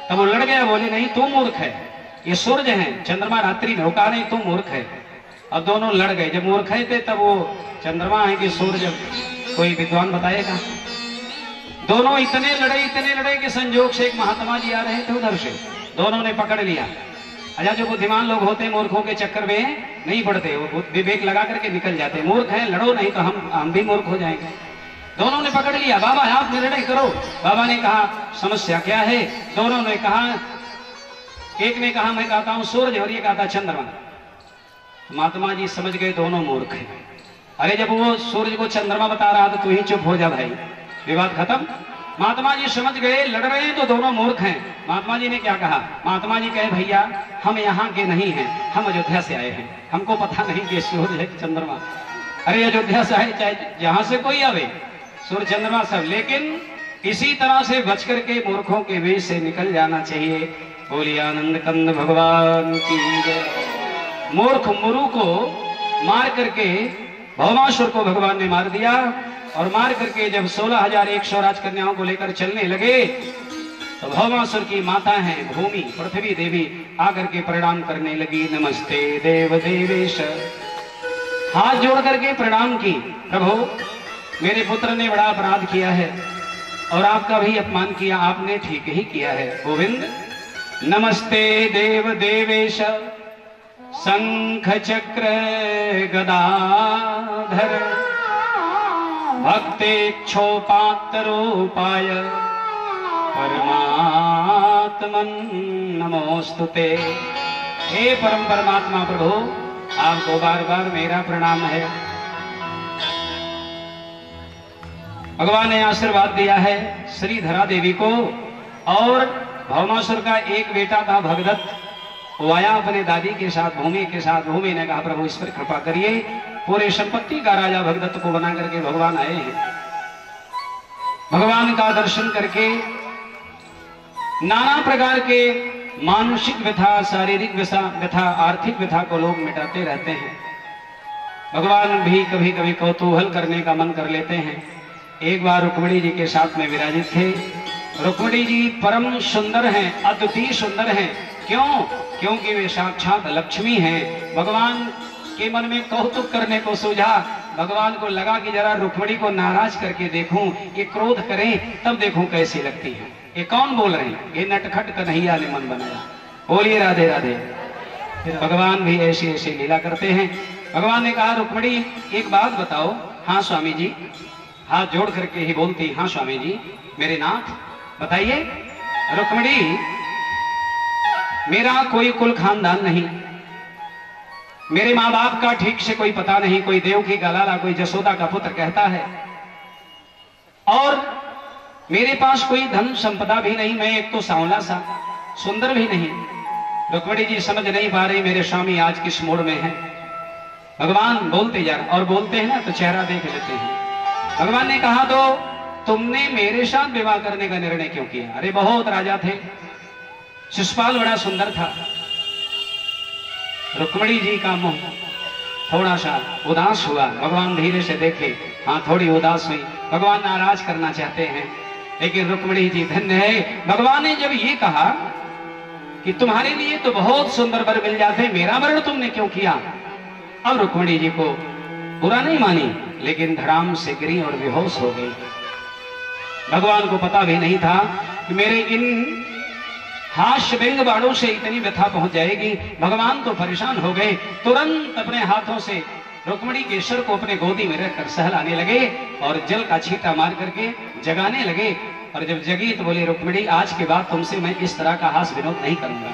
तब वो लड़ गया, बोले नहीं तू मूर्ख है, ये सूर्य है, चंद्रमा रात्रि में। कहा नहीं तू मूर्ख है। अब दोनों लड़ गए। जब मूर्ख थे तब वो चंद्रमा है कि सूर्य, कोई विद्वान बताएगा। दोनों इतने लड़े कि संजोग से एक महात्मा जी आ रहे थे उधर से, दोनों ने पकड़ लिया। अच्छा, जो बुद्धिमान लोग होते हैं मूर्खों के चक्कर में नहीं पड़ते, वो विवेक लगा करके निकल जाते। मूर्ख है, लड़ो नहीं तो हम भी मूर्ख हो जाएंगे। दोनों ने पकड़ लिया, बाबा आप निर्णय करो। बाबा ने कहा समस्या क्या है? दोनों ने कहा, एक ने कहा मैं कहता हूं सूर्य और ये कहता चंद्रमा। महात्मा जी समझ गए दोनों मूर्ख हैं। अरे जब वो सूर्य को चंद्रमा बता रहा था तू ही चुप हो जा भाई, विवाद खत्म। महात्मा जी समझ गए लड़ रहे हैं तो दोनों मूर्ख हैं। महात्मा जी ने क्या कहा? महात्मा जी कहे भैया हम यहाँ के नहीं हैं, हम अयोध्या से आए हैं, हमको पता नहीं कि सूर्य है चंद्रमा। अरे अयोध्या से आए चाहे जहां से कोई आवे, सूर्य चंद्रमा सब, लेकिन इसी तरह से बच करके मूर्खों के वेश से निकल जाना चाहिए। बोलिए आनंद कंद भगवान की जय। मूर्ख मुरु को मार करके भौमासुर को भगवान ने मार दिया, और मार करके जब 16,100 राजकन्याओं को लेकर चलने लगे तो भौमासुर की माता है भूमि पृथ्वी देवी आकर के प्रणाम करने लगी। नमस्ते देव देवेश, हाथ जोड़ करके प्रणाम की। प्रभु मेरे पुत्र ने बड़ा अपराध किया है और आपका भी अपमान किया, आपने ठीक ही किया है गोविंद। नमस्ते देव देवेश, शंख चक्र गदाधर, भक्तेक्षोपात्तरूपाय परमात्मन नमोस्तुते। हे परम परमात्मा प्रभु, आपको बार बार मेरा प्रणाम है। भगवान ने आशीर्वाद दिया है श्रीधरा देवी को, और भौमासुर का एक बेटा था भगदत्त, वो आया अपने दादी के साथ, भूमि के साथ। भूमि ने कहा प्रभु इस पर कृपा करिए, पूरे संपत्ति का राजा भगदत्त को बना करके भगवान आए हैं। भगवान का दर्शन करके नाना प्रकार के मानसिक व्यथा, शारीरिक व्यथा, आर्थिक व्यथा को लोग मिटाते रहते हैं। भगवान भी कभी कभी कौतूहल करने का मन कर लेते हैं। एक बार रुक्मिणी जी के साथ में विराजित थे। रुक्मिणी जी परम सुंदर हैं, अद्वितीय सुंदर हैं। क्यों? क्योंकि वे साक्षात लक्ष्मी हैं। भगवान के मन में कौतुक करने को सूझा। भगवान को लगा कि जरा रुक्मिणी को नाराज करके देखूं, ये क्रोध करें तब देखूं कैसी लगती है। ये कौन बोल रहे हैं? ये नटखट कन्हैया ने मन बनाया। बोलिए राधे राधे। भगवान भी ऐसी ऐसी लीला करते हैं। भगवान ने कहा रुक्मिणी एक बात बताओ। हाँ स्वामी जी, हाथ जोड़ करके ही बोलती, हाँ स्वामी जी मेरे नाथ बताइए। रुक्मिणी मेरा कोई कुल खानदान नहीं, मेरे माँ बाप का ठीक से कोई पता नहीं, कोई देवकी का लाला, कोई जसोदा का पुत्र कहता है, और मेरे पास कोई धन संपदा भी नहीं, मैं एक तो सांवला सा, सुंदर भी नहीं। रुक्मिणी जी समझ नहीं पा रही मेरे स्वामी आज किस मूड में है। भगवान बोलते जा, और बोलते हैं ना तो चेहरा देख लेते हैं। भगवान ने कहा तो तुमने मेरे साथ विवाह करने का निर्णय क्यों किया? अरे बहुत राजा थे, शिशुपाल बड़ा सुंदर था। रुक्मिणी जी का मुंह थोड़ा सा उदास हुआ। भगवान धीरे से देखे, हाँ थोड़ी उदास हुई। भगवान नाराज करना चाहते हैं, लेकिन रुक्मिणी जी धन्य है। भगवान ने जब ये कहा कि तुम्हारे लिए तो बहुत सुंदर वर मिल जाते, मेरा वर्ण तुमने क्यों किया? अब रुक्मिणी जी को बुरा नहीं मानी, लेकिन धड़ाम से गिरी और बेहोश हो गई। भगवान को पता भी नहीं था कि मेरे इन हास्य व्यंग बाणों से इतनी व्यथा पहुंच जाएगी। भगवान तो परेशान हो गए। तुरंत अपने हाथों से रुक्मिणी के सिर को अपने गोदी में रखकर सहलाने लगे और जल का छींटा मार करके जगाने लगे। और जब जगी तो बोले रुक्मिणी आज के बाद तुमसे मैं इस तरह का हास्य विनोद नहीं करूंगा।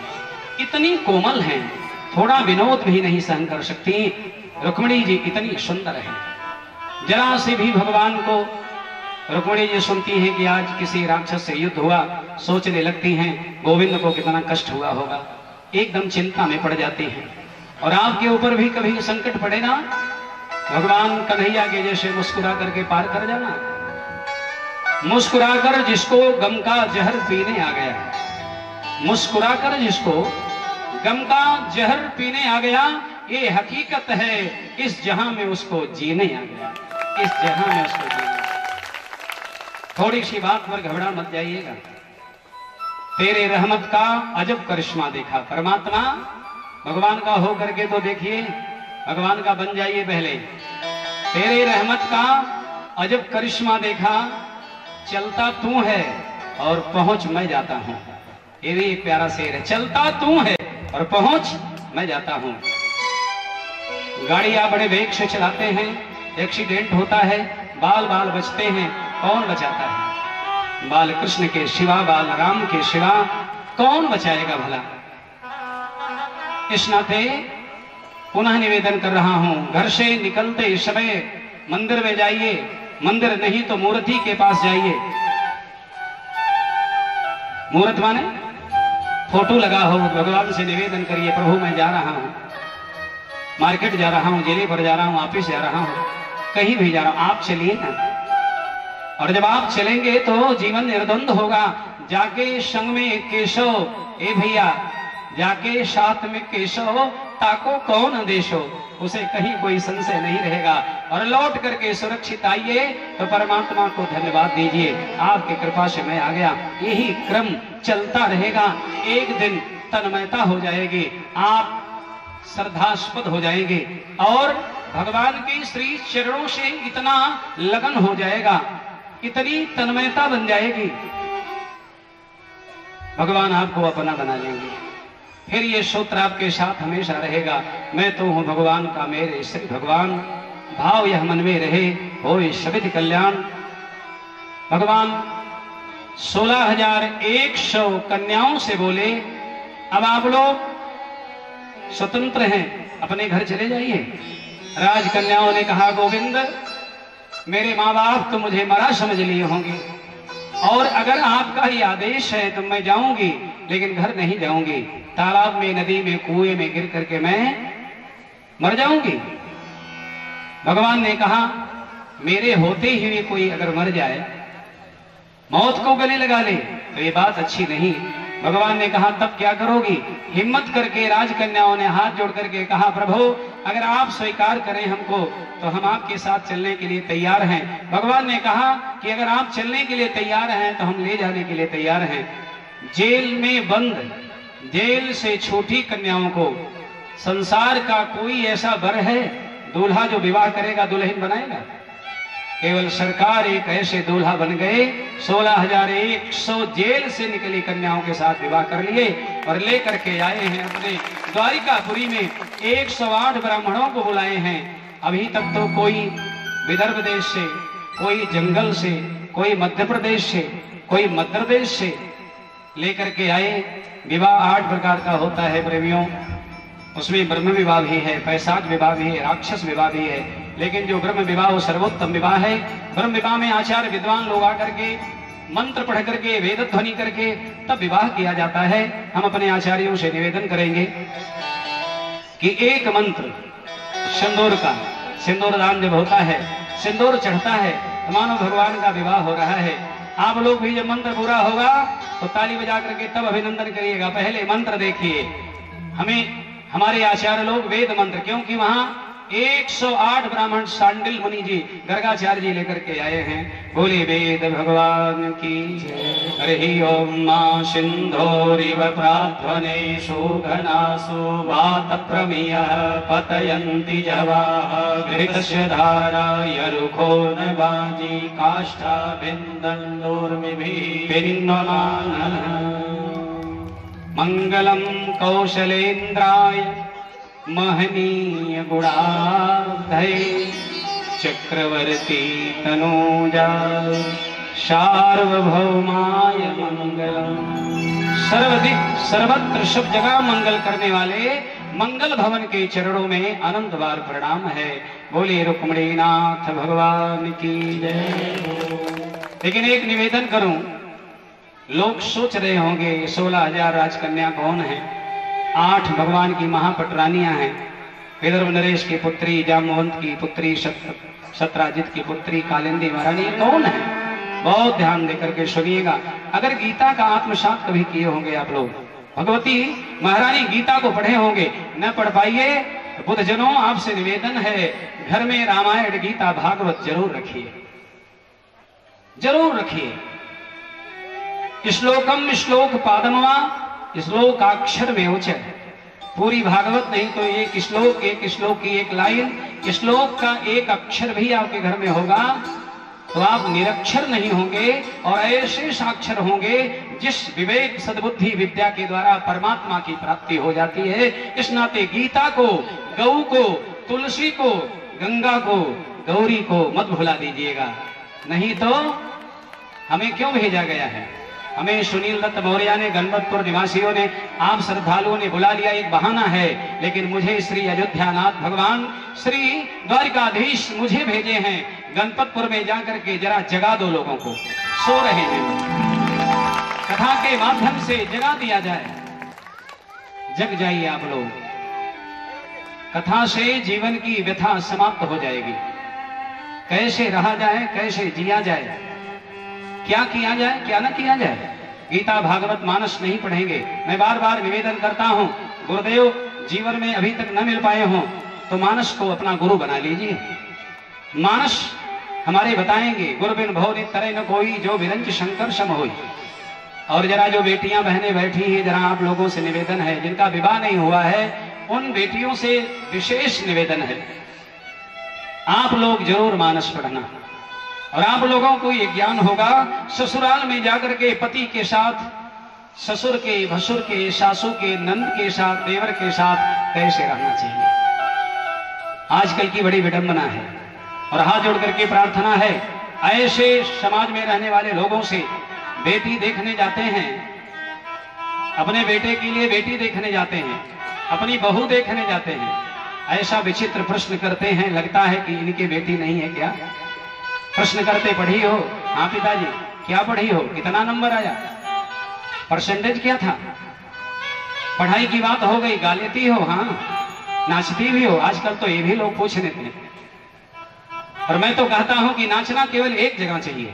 इतनी कोमल हैं, थोड़ा विनोद भी नहीं सहन कर सकती। रुक्मिणी जी इतनी सुंदर है, जरा से भी भगवान को रुक्मिणी जी सुनती हैं कि आज किसी राक्षस से युद्ध हुआ, सोचने लगती हैं गोविंद को कितना कष्ट हुआ होगा, एकदम चिंता में पड़ जाती हैं। और आपके ऊपर भी कभी संकट पड़े ना, भगवान कन्हैया के जैसे मुस्कुरा करके पार कर जाना। मुस्कुराकर जिसको गम का जहर पीने आ गया, मुस्कुराकर जिसको गम का जहर पीने आ गया, ये हकीकत है इस जहां में उसको जीने आ गया, इस जहां में उसको जीने। थोड़ी सी बात पर घबरा मत जाइएगा। तेरे रहमत का अजब करिश्मा देखा, परमात्मा भगवान का हो करके तो देखिए, भगवान का बन जाइए पहले। तेरे रहमत का अजब करिश्मा देखा, चलता तू है और पहुंच मैं जाता हूं। ये भी एक प्यारा शेर है, चलता तू है और पहुंच मैं जाता हूं। गाड़ियां बड़े वेग से चलाते हैं, एक्सीडेंट होता है, बाल बाल बचते हैं, कौन बचाता है? बाल कृष्ण के सिवा, बाल राम के सिवा कौन बचाएगा भला? इस नाते पुनः निवेदन कर रहा हूं, घर से निकलते समय मंदिर में जाइए, मंदिर नहीं तो मूर्ति के पास जाइए। मूर्त माने फोटो लगा हो, भगवान से निवेदन करिए, प्रभु मैं जा रहा हूं, मार्केट जा रहा हूं, जिले पर जा रहा हूं, ऑफिस जा रहा हूं, कहीं भी जा रहा हूं, आप चलिए ना। और जब आप चलेंगे तो जीवन निर्द्वंद होगा। जाके संग में केशव, ए भैया जाके साथ में केशव, ताको कौन देशो, उसे कहीं कोई संशय नहीं रहेगा। और लौट करके सुरक्षित आइए तो परमात्मा को धन्यवाद दीजिए, आपकी कृपा से मैं आ गया। यही क्रम चलता रहेगा, एक दिन तन्मयता हो जाएगी, आप श्रद्धास्पद हो जाएंगे और भगवान के श्री चरणों से इतना लगन हो जाएगा, इतनी तन्मयता बन जाएगी, भगवान आपको अपना बना लेंगे। फिर ये सूत्र आपके साथ हमेशा रहेगा, मैं तो हूं भगवान का मेरे श्री भगवान, भाव यह मन में रहे होए सविध कल्याण। भगवान 16,100 कन्याओं से बोले, अब आप लोग स्वतंत्र हैं, अपने घर चले जाइए। राजकन्याओं ने कहा, गोविंद मेरे माँ बाप तो मुझे मरा समझ लिए होंगे, और अगर आपका ही आदेश है तो मैं जाऊंगी, लेकिन घर नहीं जाऊंगी, तालाब में, नदी में, कुएं में गिर करके मैं मर जाऊंगी। भगवान ने कहा, मेरे होते ही कोई अगर मर जाए, मौत को गले लगा ले, तो ये बात अच्छी नहीं। भगवान ने कहा, तब क्या करोगी? हिम्मत करके राजकन्याओं ने हाथ जोड़ करके कहा, प्रभु अगर आप स्वीकार करें हमको तो हम आपके साथ चलने के लिए तैयार हैं। भगवान ने कहा कि अगर आप चलने के लिए तैयार हैं तो हम ले जाने के लिए तैयार हैं। जेल में बंद, जेल से छोटी कन्याओं को संसार का कोई ऐसा वर है दूल्हा जो विवाह करेगा, दुल्हन बनाएगा? केवल सरकार एक ऐसे दूल्हा बन गए, 16,100 जेल से निकली कन्याओं के साथ विवाह कर लिए और लेकर के आए हैं अपने द्वारिकापुरी में। 108 ब्राह्मणों को बुलाए हैं। अभी तक तो कोई विदर्भ देश से, कोई जंगल से, कोई मध्य प्रदेश से, कोई मध्य प्रदेश से लेकर के आए। विवाह 8 प्रकार का होता है प्रेमियों, उसमें ब्रह्म विवाह भी है, पैशाच विवाह भी है, राक्षस विवाह भी है, लेकिन जो ब्रह्म विवाह वो सर्वोत्तम विवाह है। ब्रह्म विवाह में आचार्य विद्वान लोग आकर के मंत्र पढ़ करके, वेद ध्वनि करके तब विवाह किया जाता है। हम अपने आचार्यों से निवेदन करेंगे कि एक मंत्र सिंदूर का, सिंदूर दान जब होता है, सिंदूर चढ़ता है तो मानो भगवान का विवाह हो रहा है। आप लोग भी जब मंत्र पूरा होगा तो ताली बजा करके तब अभिनंदन करिएगा। पहले मंत्र देखिए, हमें हमारे आचार्य लोग वेद मंत्र, क्योंकि वहां 108 ब्राह्मण सांडिल मुनि जी, गर्गाचार्य जी लेकर के आए हैं। बोले वेद भगवान की जय। हरि ओम मां सिंधोरिव प्राध्वने सुघनासु वात प्रमियः पतयन्ति जवाः घृतस्य धाराय रुखो न वाजी काष्ठा बिन्दन्दूर्मिभिः पिन्वमानः। मंगलम कौशलेन्द्राय महनीय गुणाधय चक्रवर्ती तनूजा सार्वभौमाय मंगलम। सर्वत्र सब जगह मंगल करने वाले मंगल भवन के चरणों में अनंत बार प्रणाम है। बोले रुक्मिणी नाथ भगवान की जय। लेकिन एक निवेदन करूं, लोग सोच रहे होंगे 16,000 राजकन्या कौन है? 8 भगवान की महापटरानियां हैं। विदर्भ नरेश की पुत्री, जामवंत की पुत्री, सत्राजित की पुत्री कालिंदी महारानी कौन है? बहुत ध्यान देकर के सुनिएगा। अगर गीता का आत्मसात कभी किए होंगे आप लोग, भगवती महारानी गीता को पढ़े होंगे, न पढ़ पाइए, बुद्धजनों आपसे निवेदन है, घर में रामायण गीता भागवत जरूर रखिए, जरूर रखिए। श्लोकम श्लोक पादमवा, श्लोकाक्षर में उच्चर। पूरी भागवत नहीं तो एक श्लोक की एक लाइन, श्लोक का एक अक्षर भी आपके घर में होगा तो आप निरक्षर नहीं होंगे और ऐसे साक्षर होंगे जिस विवेक सद्बुद्धि विद्या के द्वारा परमात्मा की प्राप्ति हो जाती है। इस नाते गीता को, गौ को, तुलसी को, गंगा को, गौरी को मत भुला दीजिएगा। नहीं तो हमें क्यों भेजा गया है? हमें सुनील दत्त मौर्य ने, गणपतपुर निवासियों ने, आप श्रद्धालुओं ने बुला लिया, एक बहाना है। लेकिन मुझे श्री अयोध्यानाथ भगवान, श्री द्वारिकाधीश मुझे भेजे हैं गणपतपुर में जाकर के जरा जगा दो लोगों को, सो रहे हैं। कथा के माध्यम से जगा दिया जाए। जग जाइए आप लोग। कथा से जीवन की व्यथा समाप्त हो जाएगी। कैसे रहा जाए, कैसे जिया जाए, क्या किया जाए, क्या ना किया जाए। गीता भागवत मानस नहीं पढ़ेंगे। मैं बार बार निवेदन करता हूं, गुरुदेव जीवन में अभी तक न मिल पाए हों तो मानस को अपना गुरु बना लीजिए। मानस हमारे बताएंगे, गुरु बिन भव तरह न कोई, जो विरंच शंकर सम होई। और जरा जो बेटियां बहनें बैठी हैं, जरा आप लोगों से निवेदन है, जिनका विवाह नहीं हुआ है उन बेटियों से विशेष निवेदन है, आप लोग जरूर मानस पढ़ना। और आप लोगों को ये ज्ञान होगा ससुराल में जाकर के पति के साथ, ससुर के, भसुर के, सासू के, नंद के साथ, देवर के साथ कैसे रहना चाहिए। आजकल की बड़ी विडंबना है और हाथ जोड़ करके प्रार्थना है, ऐसे समाज में रहने वाले लोगों से बेटी देखने जाते हैं, अपने बेटे के लिए बेटी देखने जाते हैं, अपनी बहू देखने जाते हैं, ऐसा विचित्र प्रश्न करते हैं, लगता है कि इनकी बेटी नहीं है क्या। प्रश्न करते, पढ़ी हो? हाँ पिताजी। क्या पढ़ी हो? कितना नंबर आया? परसेंटेज क्या था? पढ़ाई की बात हो गई, गा लेती हो? हाँ। नाचती भी हो? आजकल तो ये भी लोग पूछ लेते हैं। और मैं तो कहता हूं कि नाचना केवल एक जगह चाहिए।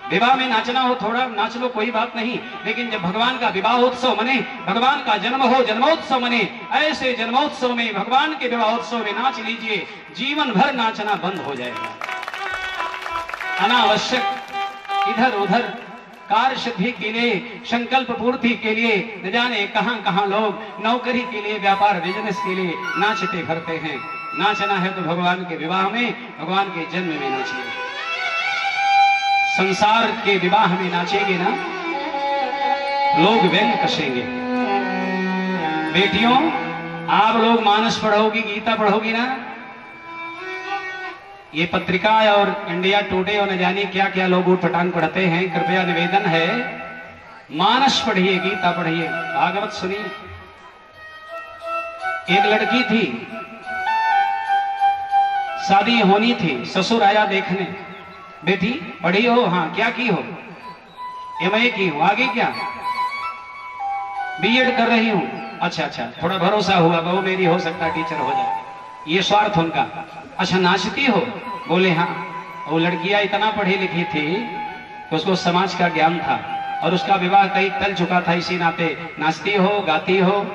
विवाह में नाचना हो, थोड़ा नाच लो, कोई बात नहीं, लेकिन जब भगवान का विवाहोत्सव मने, भगवान का जन्म हो, जन्मोत्सव मने, ऐसे जन्मोत्सव में, भगवान के विवाहोत्सव में नाच लीजिए, जीवन भर नाचना बंद हो जाएगा। अनावश्यक इधर उधर कार्य सिद्धि के लिए, संकल्प पूर्ति के लिए न जाने कहां कहां लोग नौकरी के लिए, व्यापार बिजनेस के लिए नाचते फिरते हैं। नाचना है तो भगवान के विवाह में, भगवान के जन्म में नाचिए। संसार के विवाह में नाचेंगे ना, लोग व्यंग कसेंगे। बेटियों, आप लोग मानस पढ़ोगी, गीता पढ़ोगी ना, ये पत्रिका और इंडिया टुडे और न जाने क्या क्या लोग उठपटांग पढ़ते हैं। कृपया निवेदन है, मानस पढ़िए, गीता पढ़िए, भागवत सुनिए। एक लड़की थी, शादी होनी थी, ससुर आया देखने, बेटी पढ़ी हो? हाँ। क्या की हो? MA की हूं। आगे क्या? BEd कर रही हूं। अच्छा अच्छा, थोड़ा भरोसा हुआ, बहू मेरी हो सकता है टीचर हो जाए, ये स्वार्थ उनका। अच्छा, नाचती हो? बोले हाँ। वो लड़कियां इतना पढ़ी लिखी थी कि उसको समाज का ज्ञान था और उसका विवाह कहीं टल चुका था, इसी नाते नाचती हो, गाती हो,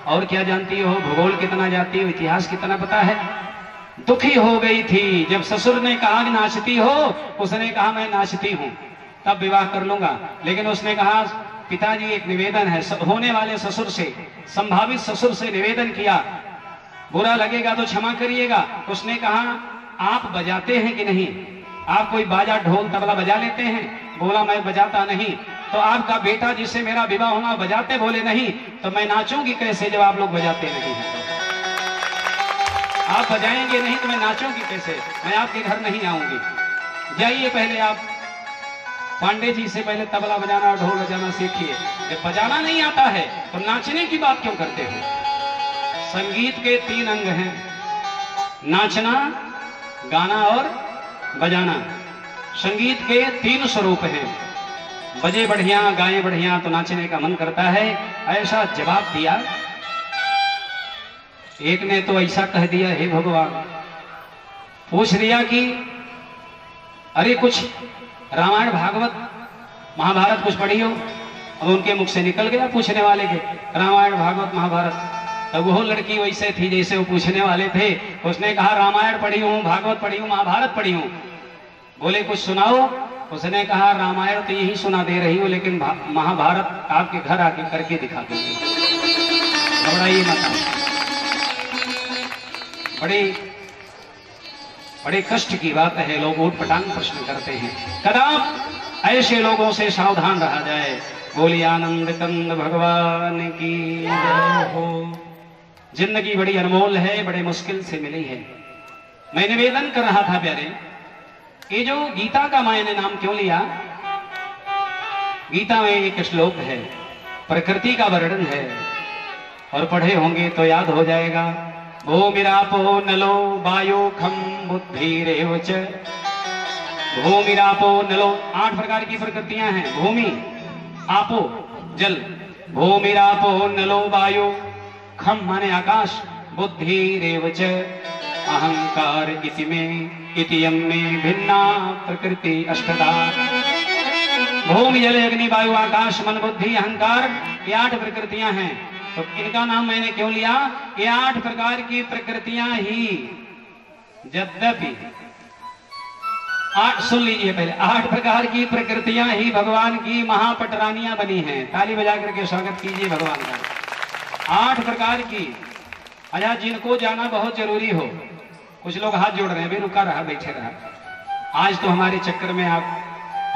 और क्या जानती हो, भूगोल कितना जानती हो, इतिहास कितना पता है। दुखी हो गई थी जब ससुर ने कहा कि नाचती हो, उसने कहा मैं नाचती हूं, तब विवाह कर लूंगा। लेकिन उसने कहा पिताजी एक निवेदन है, होने वाले ससुर से, संभावित ससुर से निवेदन किया, बुरा लगेगा तो क्षमा करिएगा। उसने कहा आप बजाते हैं कि नहीं? आप कोई बाजा ढोल तबला बजा लेते हैं? बोला मैं बजाता नहीं। तो आपका बेटा जिससे मेरा विवाह होना बजाते? बोले नहीं। तो मैं नाचूंगी कैसे जब आप लोग बजाते नहीं? आप बजाएंगे नहीं तो मैं नाचूंगी कैसे? मैं आपके घर नहीं आऊंगी। जाइए पहले आप पांडे जी से पहले तबला बजाना और ढोल बजाना सीखिए। जब बजाना नहीं आता है तो नाचने की बात क्यों करते हो? संगीत के 3 अंग हैं, नाचना, गाना और बजाना। संगीत के 3 स्वरूप हैं, बजे बढ़िया गाए बढ़िया तो नाचने का मन करता है। ऐसा जवाब दिया। एक ने तो ऐसा कह दिया, हे भगवान, पूछ लिया कि अरे कुछ रामायण भागवत महाभारत कुछ पढ़ी हो? अब उनके मुख से निकल गया पूछने वाले के रामायण भागवत महाभारत। तब वो लड़की वैसे थी जैसे वो पूछने वाले थे। उसने कहा रामायण पढ़ी हूँ, भागवत पढ़ी हूँ, महाभारत पढ़ी हूँ। बोले कुछ सुनाओ। उसने कहा रामायण तो यही सुना दे रही हूँ, लेकिन महाभारत आपके घर आके करके दिखा दूंगी। घबराइए मत। बड़े कष्ट की बात है, लोग ऊटपटांग प्रश्न करते हैं। कदाप ऐसे लोगों से सावधान रहा जाए। बोली आनंद कंद भगवान की जय हो। जिंदगी बड़ी अनमोल है, बड़े मुश्किल से मिली है। मैं निवेदन कर रहा था प्यारे, ये जो गीता का मैंने नाम क्यों लिया? गीता में एक श्लोक है, प्रकृति का वर्णन है, और पढ़े होंगे तो याद हो जाएगा। भूमिरापो नलो वायु खम बुद्धिरेव च। भूमिरापो नलो, 8 प्रकार की प्रकृतियां हैं। भूमि, आपो जल, भूमिरापो नलो वायु, खम माने आकाश, बुद्धिरेव च अहंकार इति में इतियम में भिन्ना प्रकृति अष्टधा। भूमि जल अग्नि वायु आकाश मन बुद्धि अहंकार, ये 8 प्रकृतियां हैं। तो इनका नाम मैंने क्यों लिया? ये 8 प्रकार की प्रकृतियां ही, यद्यपि सुन लीजिए पहले, 8 प्रकार की प्रकृतियां ही भगवान की महापटरानियां बनी हैं। ताली बजा करके स्वागत कीजिए भगवान का। 8 प्रकार की। अच्छा, जिनको जाना बहुत जरूरी हो, कुछ लोग हाथ जोड़ रहे हैं, भी रुका रहा, बैठे रहा। आज तो हमारे चक्कर में आप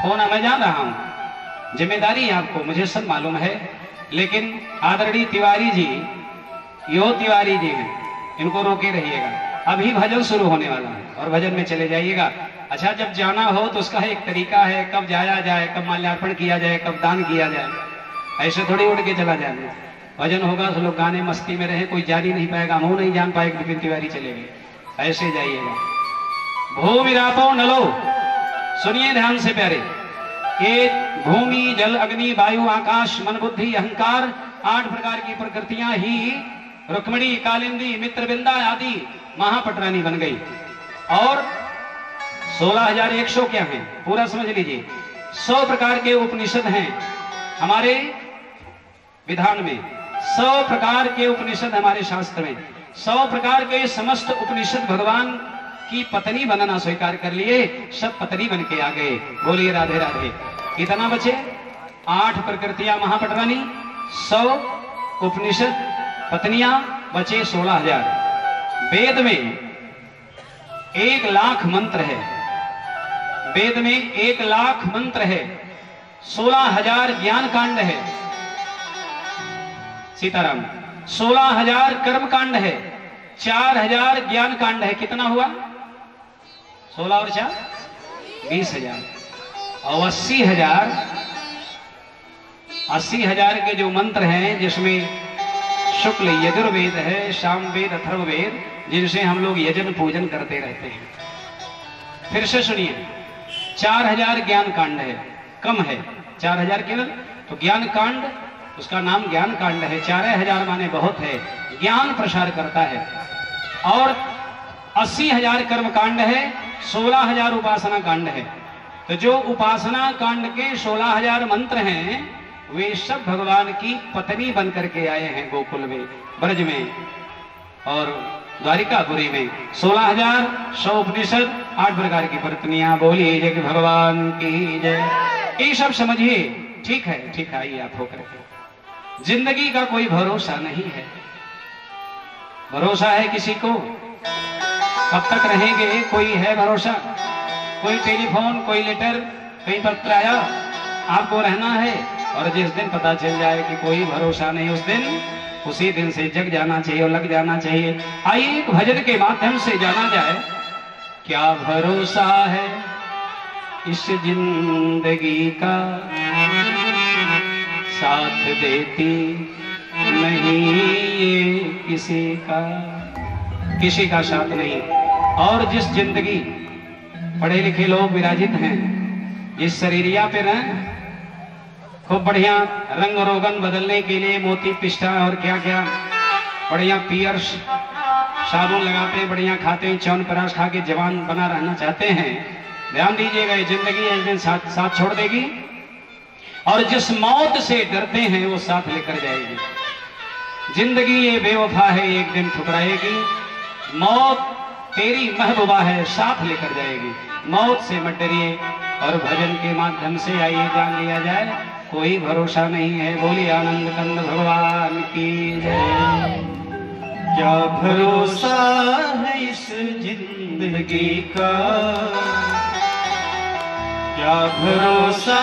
फोन, मैं जान रहा हूं, जिम्मेदारी है आपको, मुझे सब मालूम है, लेकिन आदरणीय तिवारी जी, यो तिवारी जी हैं, इनको रोके रहिएगा। अभी भजन शुरू होने वाला है और भजन में चले जाइएगा। अच्छा, जब जाना हो तो उसका एक तरीका है, कब जाया जाए, कब माल्यार्पण किया जाए, कब दान किया जाए। ऐसे थोड़ी उड़ के चला जाए। भजन होगा तो लोग गाने मस्ती में रहे, कोई जान ही नहीं पाएगा, मुंह नहीं जान पाएगा, विपिन तिवारी चले गए। ऐसे जाइएगा। भूमिरापो नलो, सुनिए ध्यान से प्यारे। ये भूमि जल अग्नि वायु आकाश मन बुद्धि अहंकार, 8 प्रकार की प्रकृतियां ही रुक्मिणी कालिंदी मित्रविंदा आदि महापटरानी बन गई। और 16,100 क्या है, पूरा समझ लीजिए। 100 प्रकार के उपनिषद हैं हमारे विधान में, 100 प्रकार के उपनिषद हमारे शास्त्र में। 100 प्रकार के समस्त उपनिषद भगवान की पत्नी बनना स्वीकार कर लिए, सब पत्नी बन के आ गए। बोलिए राधे राधे। कितना बचे? 8 प्रकृतियां महापटरानी, 100 उपनिषद पत्नियां, बचे 16,000। वेद में 1 लाख मंत्र है, वेद में 1 लाख मंत्र है, 16,000 ज्ञान कांड है। सीताराम, 16,000 कर्म कांड है, 4,000 ज्ञान कांड है। कितना हुआ? 16 और 4 20,000। और 80,000 के जो मंत्र हैं, जिसमें शुक्ल यजुर्वेद है, सामवेद अथर्ववेद, जिनसे हम लोग यजन पूजन करते रहते हैं। फिर से सुनिए, 4,000 ज्ञान कांड है, कम है 4,000 केवल, तो ज्ञान कांड, उसका नाम ज्ञान कांड है। 4,000 माने बहुत है, ज्ञान प्रसार करता है। और 80,000 कर्म कांड है, 16,000 उपासना कांड है। तो जो उपासना कांड के 16,000 मंत्र हैं, वे सब भगवान की पत्नी बन करके आए हैं गोकुल में, ब्रज में और द्वारिकापुरी में। 16,000, 100 उपनिषद, 8 प्रकार की पत्नियां। बोलिए जय भगवान की जय। ये सब समझिए, ठीक है, ठीक है, आइए आप होकर के। जिंदगी का कोई भरोसा नहीं है। भरोसा है किसी को? कब तक रहेंगे? कोई है भरोसा? कोई टेलीफोन, कोई लेटर, कोई पत्र आया, आपको रहना है। और जिस दिन पता चल जाए कि कोई भरोसा नहीं, उसी दिन से जग जाना चाहिए और लग जाना चाहिए। आइए एक भजन के माध्यम से जाना जाए, क्या भरोसा है इस जिंदगी का साथ देती नहीं ये किसी का साथ नहीं। और जिस जिंदगी, पढ़े लिखे लोग विराजित हैं, जिस शरीरिया पे न खूब बढ़िया रंग रोगन बदलने के लिए मोती पिस्टा और क्या क्या बढ़िया पियर्स साबुन लगाते हैं, बढ़िया खाते हैं, च्यवनप्राश खा के जवान बना रहना चाहते हैं। ध्यान दीजिएगा, ये जिंदगी एक दिन साथ छोड़ देगी, और जिस मौत से डरते हैं वो साथ लेकर जाएगी। जिंदगी ये बेवफा है, एक दिन ठुकराएगी। मौत तेरी महबूबा है, साथ लेकर जाएगी। मौत से मत डरिए, और भजन के माध्यम से आइए जान लिया जाए, कोई भरोसा नहीं है। बोलिए आनंद कंद भगवान की जय। क्या भरोसा है इस जिंदगी का, क्या भरोसा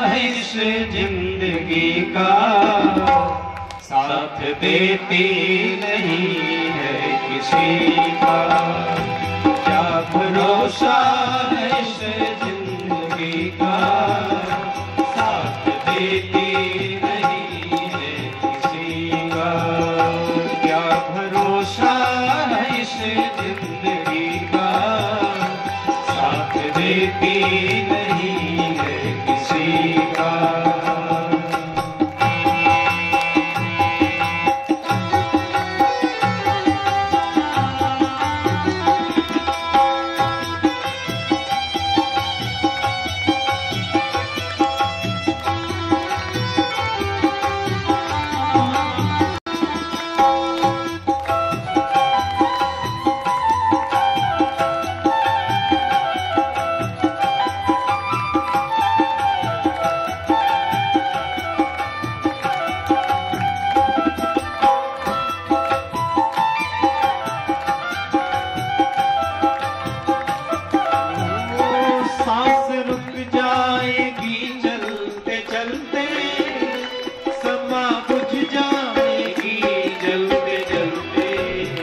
है इस जिंदगी का, साथ देती नहीं है किसी का। क्या भरोसा है इस जिंदगी का, साथ देती नहीं है किसी का। क्या भरोसा है इस जिंदगी का, साथ देती नहीं है किसी का। रुक जाएगी चलते चलते, समा बुझ जाएगी जलते जलते।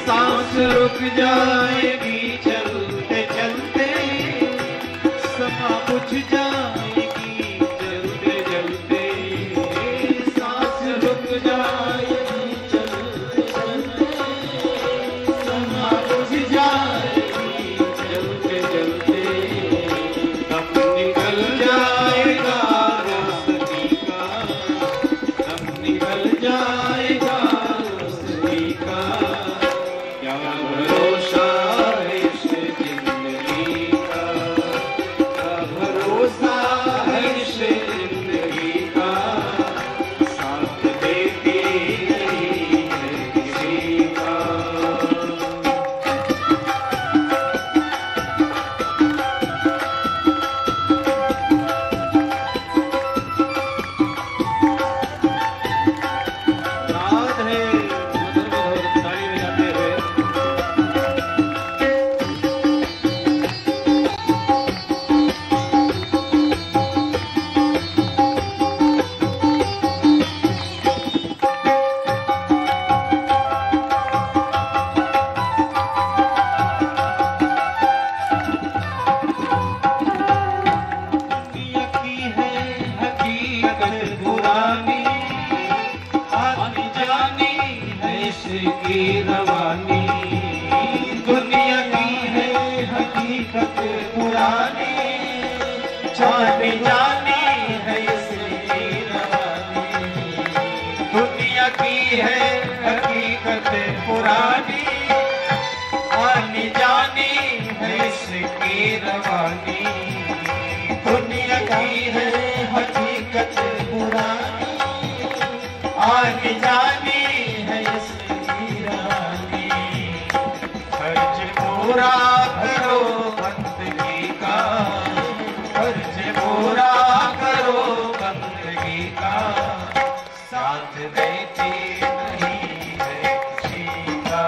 सांस रुक जाएगी चलते चलते, समा बुझ जाएगी जलते जलते। दम निकल जाएगा रोशनी का, दम निकल जाएगा रोशनी का। क्या भरोसा है इस जिंदगी का, क्या भरोसा है इस जिंदगी का, साथ देती नहीं है किसी का। याद है मधुर मधुर ताली बजाते हुए दुनिया की है हकीकत पुरानी, आनी जानी है इसकी रवानी। दुनिया की है हकीकत पुरानी, जानी जानी है इसकी रवानी। दुनिया की है हकीकत पुरानी, आनी जानी है इसकी रवानी। दुनिया की है हकीकत पुरानी, आनी जानी है इसकी रवानी। फर्ज पूरा करो बंदगी का, फर्ज पूरा करो बंदगी का, साथ देती नहीं है किसी का।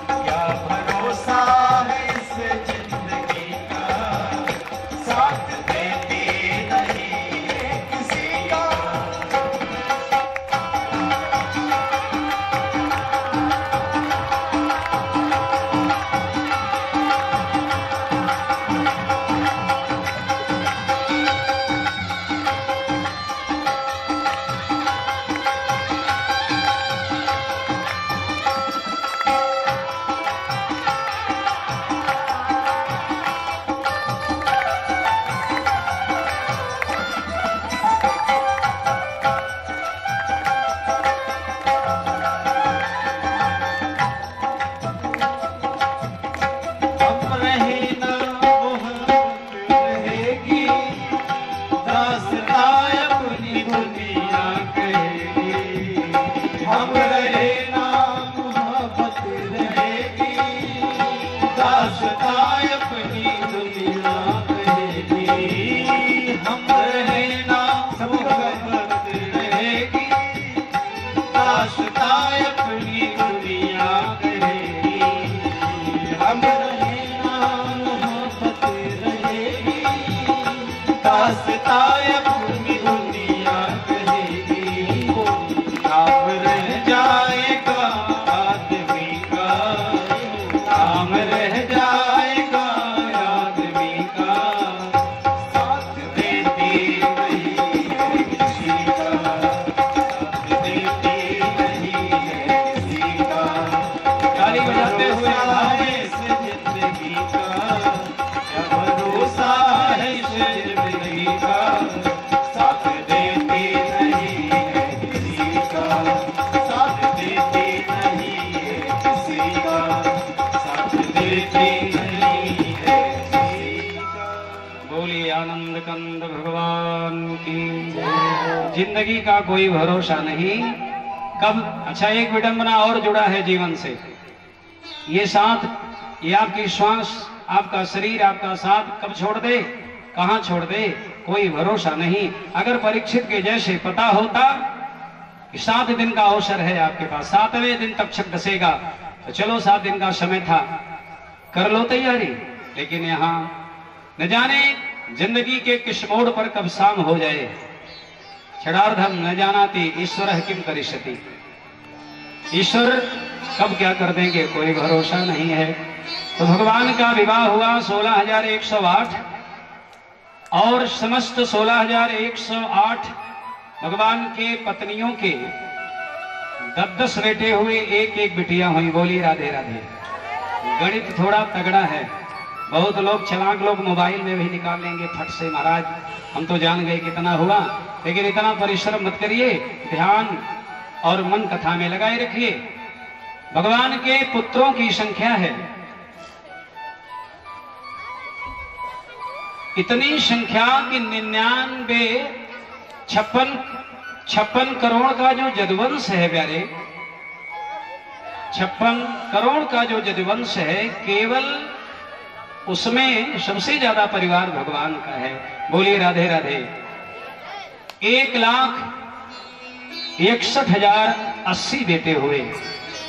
क्या भरोसा है इस जिंदगी का, साथ देती नहीं है किसी का। अपनी दुनिया रहेगी, हम रहे नाम मोहब्बत रहेगी, दास्तां अपनी दुनिया रहेगी, नाम रह जाएगा आदमी का, नाम रह जाएगा आदमी का, साथ देती नहीं है किसी का, साथ देती नहीं है किसी का, ताली बजाते हुए आए से जिंदगी का, क्या भरोसा है इस जिंदगी का, साथ देती नहीं है किसी का, साथ देती नहीं है किसी का, साथ देती नहीं है किसी का। बोलिए आनंद कंद भगवान की जय। जिंदगी का कोई भरोसा नहीं, कब। अच्छा, एक विडंबना और जुड़ा है जीवन से, ये साथ, ये आपकी श्वास, आपका शरीर आपका साथ कब छोड़ दे, कहां छोड़ दे, कोई भरोसा नहीं। अगर परीक्षित के जैसे पता होता कि 7 दिन का अवसर है आपके पास, 7वें दिन तक छक डसेगा, तो चलो 7 दिन का समय था, कर लो तैयारी। लेकिन यहाँ न जाने जिंदगी के किस मोड़ पर कब शाम हो जाए। क्षणार्धम न जानाति ईश्वर किम करिष्यति, ईश्वर कब क्या कर देंगे कोई भरोसा नहीं है। तो भगवान का विवाह हुआ 16,108 और समस्त 16,108 भगवान के पत्नियों के 10-10 बेटे हुए, एक एक बिटिया हुई। बोली राधे राधे। गणित थोड़ा तगड़ा है, बहुत लोग चालाक लोग मोबाइल में भी निकाल लेंगे फट से, महाराज हम तो जान गए कितना हुआ, लेकिन इतना परिश्रम मत करिए, ध्यान और मन कथा में लगाए रखिए। भगवान के पुत्रों की संख्या है, इतनी संख्या कि 56 करोड़ का जो जदुवंश है प्यारे, 56 करोड़ का जो जदुवंश है, केवल उसमें सबसे ज्यादा परिवार भगवान का है। बोलिए राधे राधे। 1,61,080 बेटे हुए।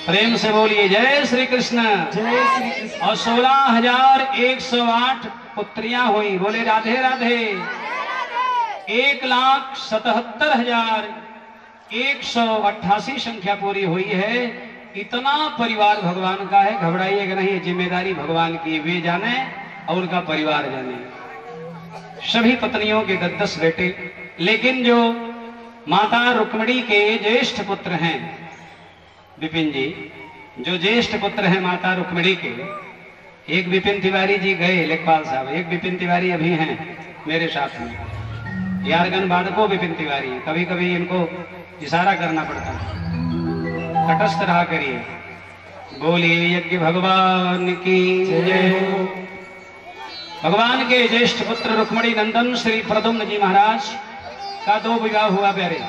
प्रेम से बोलिए जय श्री कृष्ण। जय श्री कृष्ण। और 16,108 पुत्रियां हुई। बोले राधे राधे। 1,77,188 संख्या पूरी हुई है। इतना परिवार भगवान का है, घबराइएगा नहीं, जिम्मेदारी भगवान की, वे जाने और उनका परिवार जाने। सभी पत्नियों के 10-10 बेटे, लेकिन जो माता रुक्मिणी के ज्येष्ठ पुत्र हैं विपिन जी, जो ज्येष्ठ पुत्र हैं माता रुक्मिणी के, एक विपिन तिवारी जी गए, लेखपाल साहब, एक विपिन तिवारी अभी हैं मेरे साथ में, यारगन बाधको विपिन तिवारी। कभी कभी इनको इशारा करना पड़ता है, तटस्थ रहा करिए। बोलिए यज्ञ भगवान की जय। भगवान के ज्येष्ठ पुत्र रुक्मिणी नंदन श्री प्रद्युम्न जी महाराज का 2 विवाह हुआ प्यारे।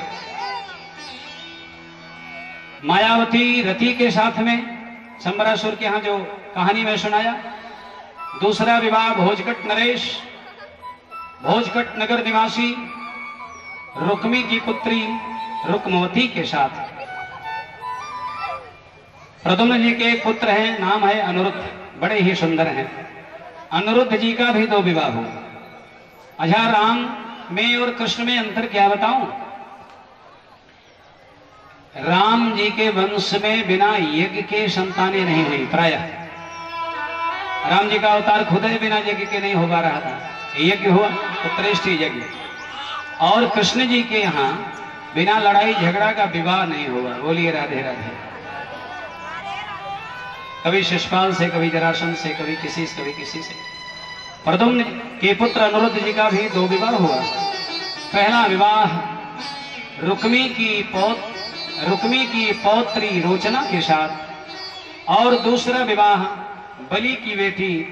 मायावती रति के साथ में, संबरासुर के यहाँ जो कहानी में सुनाया। दूसरा विवाह भोजकट नरेश, भोजकट नगर निवासी रुक्मी की पुत्री रुक्मवती के साथ। प्रद्युम्न जी के एक पुत्र हैं, नाम है अनिरुद्ध, बड़े ही सुंदर हैं। अनिरुद्ध जी का भी 2 विवाह हुआ। अच्छा, राम में और कृष्ण में अंतर क्या बताऊं? राम जी के वंश में बिना यज्ञ के संतानें नहीं हुई प्रायः। राम जी का अवतार खुद है बिना यज्ञ के नहीं हो पा रहा था, यज्ञ हुआ उत्कृष्टि यज्ञ। और कृष्ण जी के यहाँ बिना लड़ाई झगड़ा का विवाह नहीं हुआ। बोलिए राधे राधे। कभी शिशुपाल से, कभी जरासंध से, कभी किसी से, कभी किसी से। प्रद्युम्न के पुत्र अनिरुद्ध जी का भी 2 विवाह हुआ। पहला विवाह रुक्मी की पौत्री रोचना के साथ, और दूसरा विवाह बलि की बेटी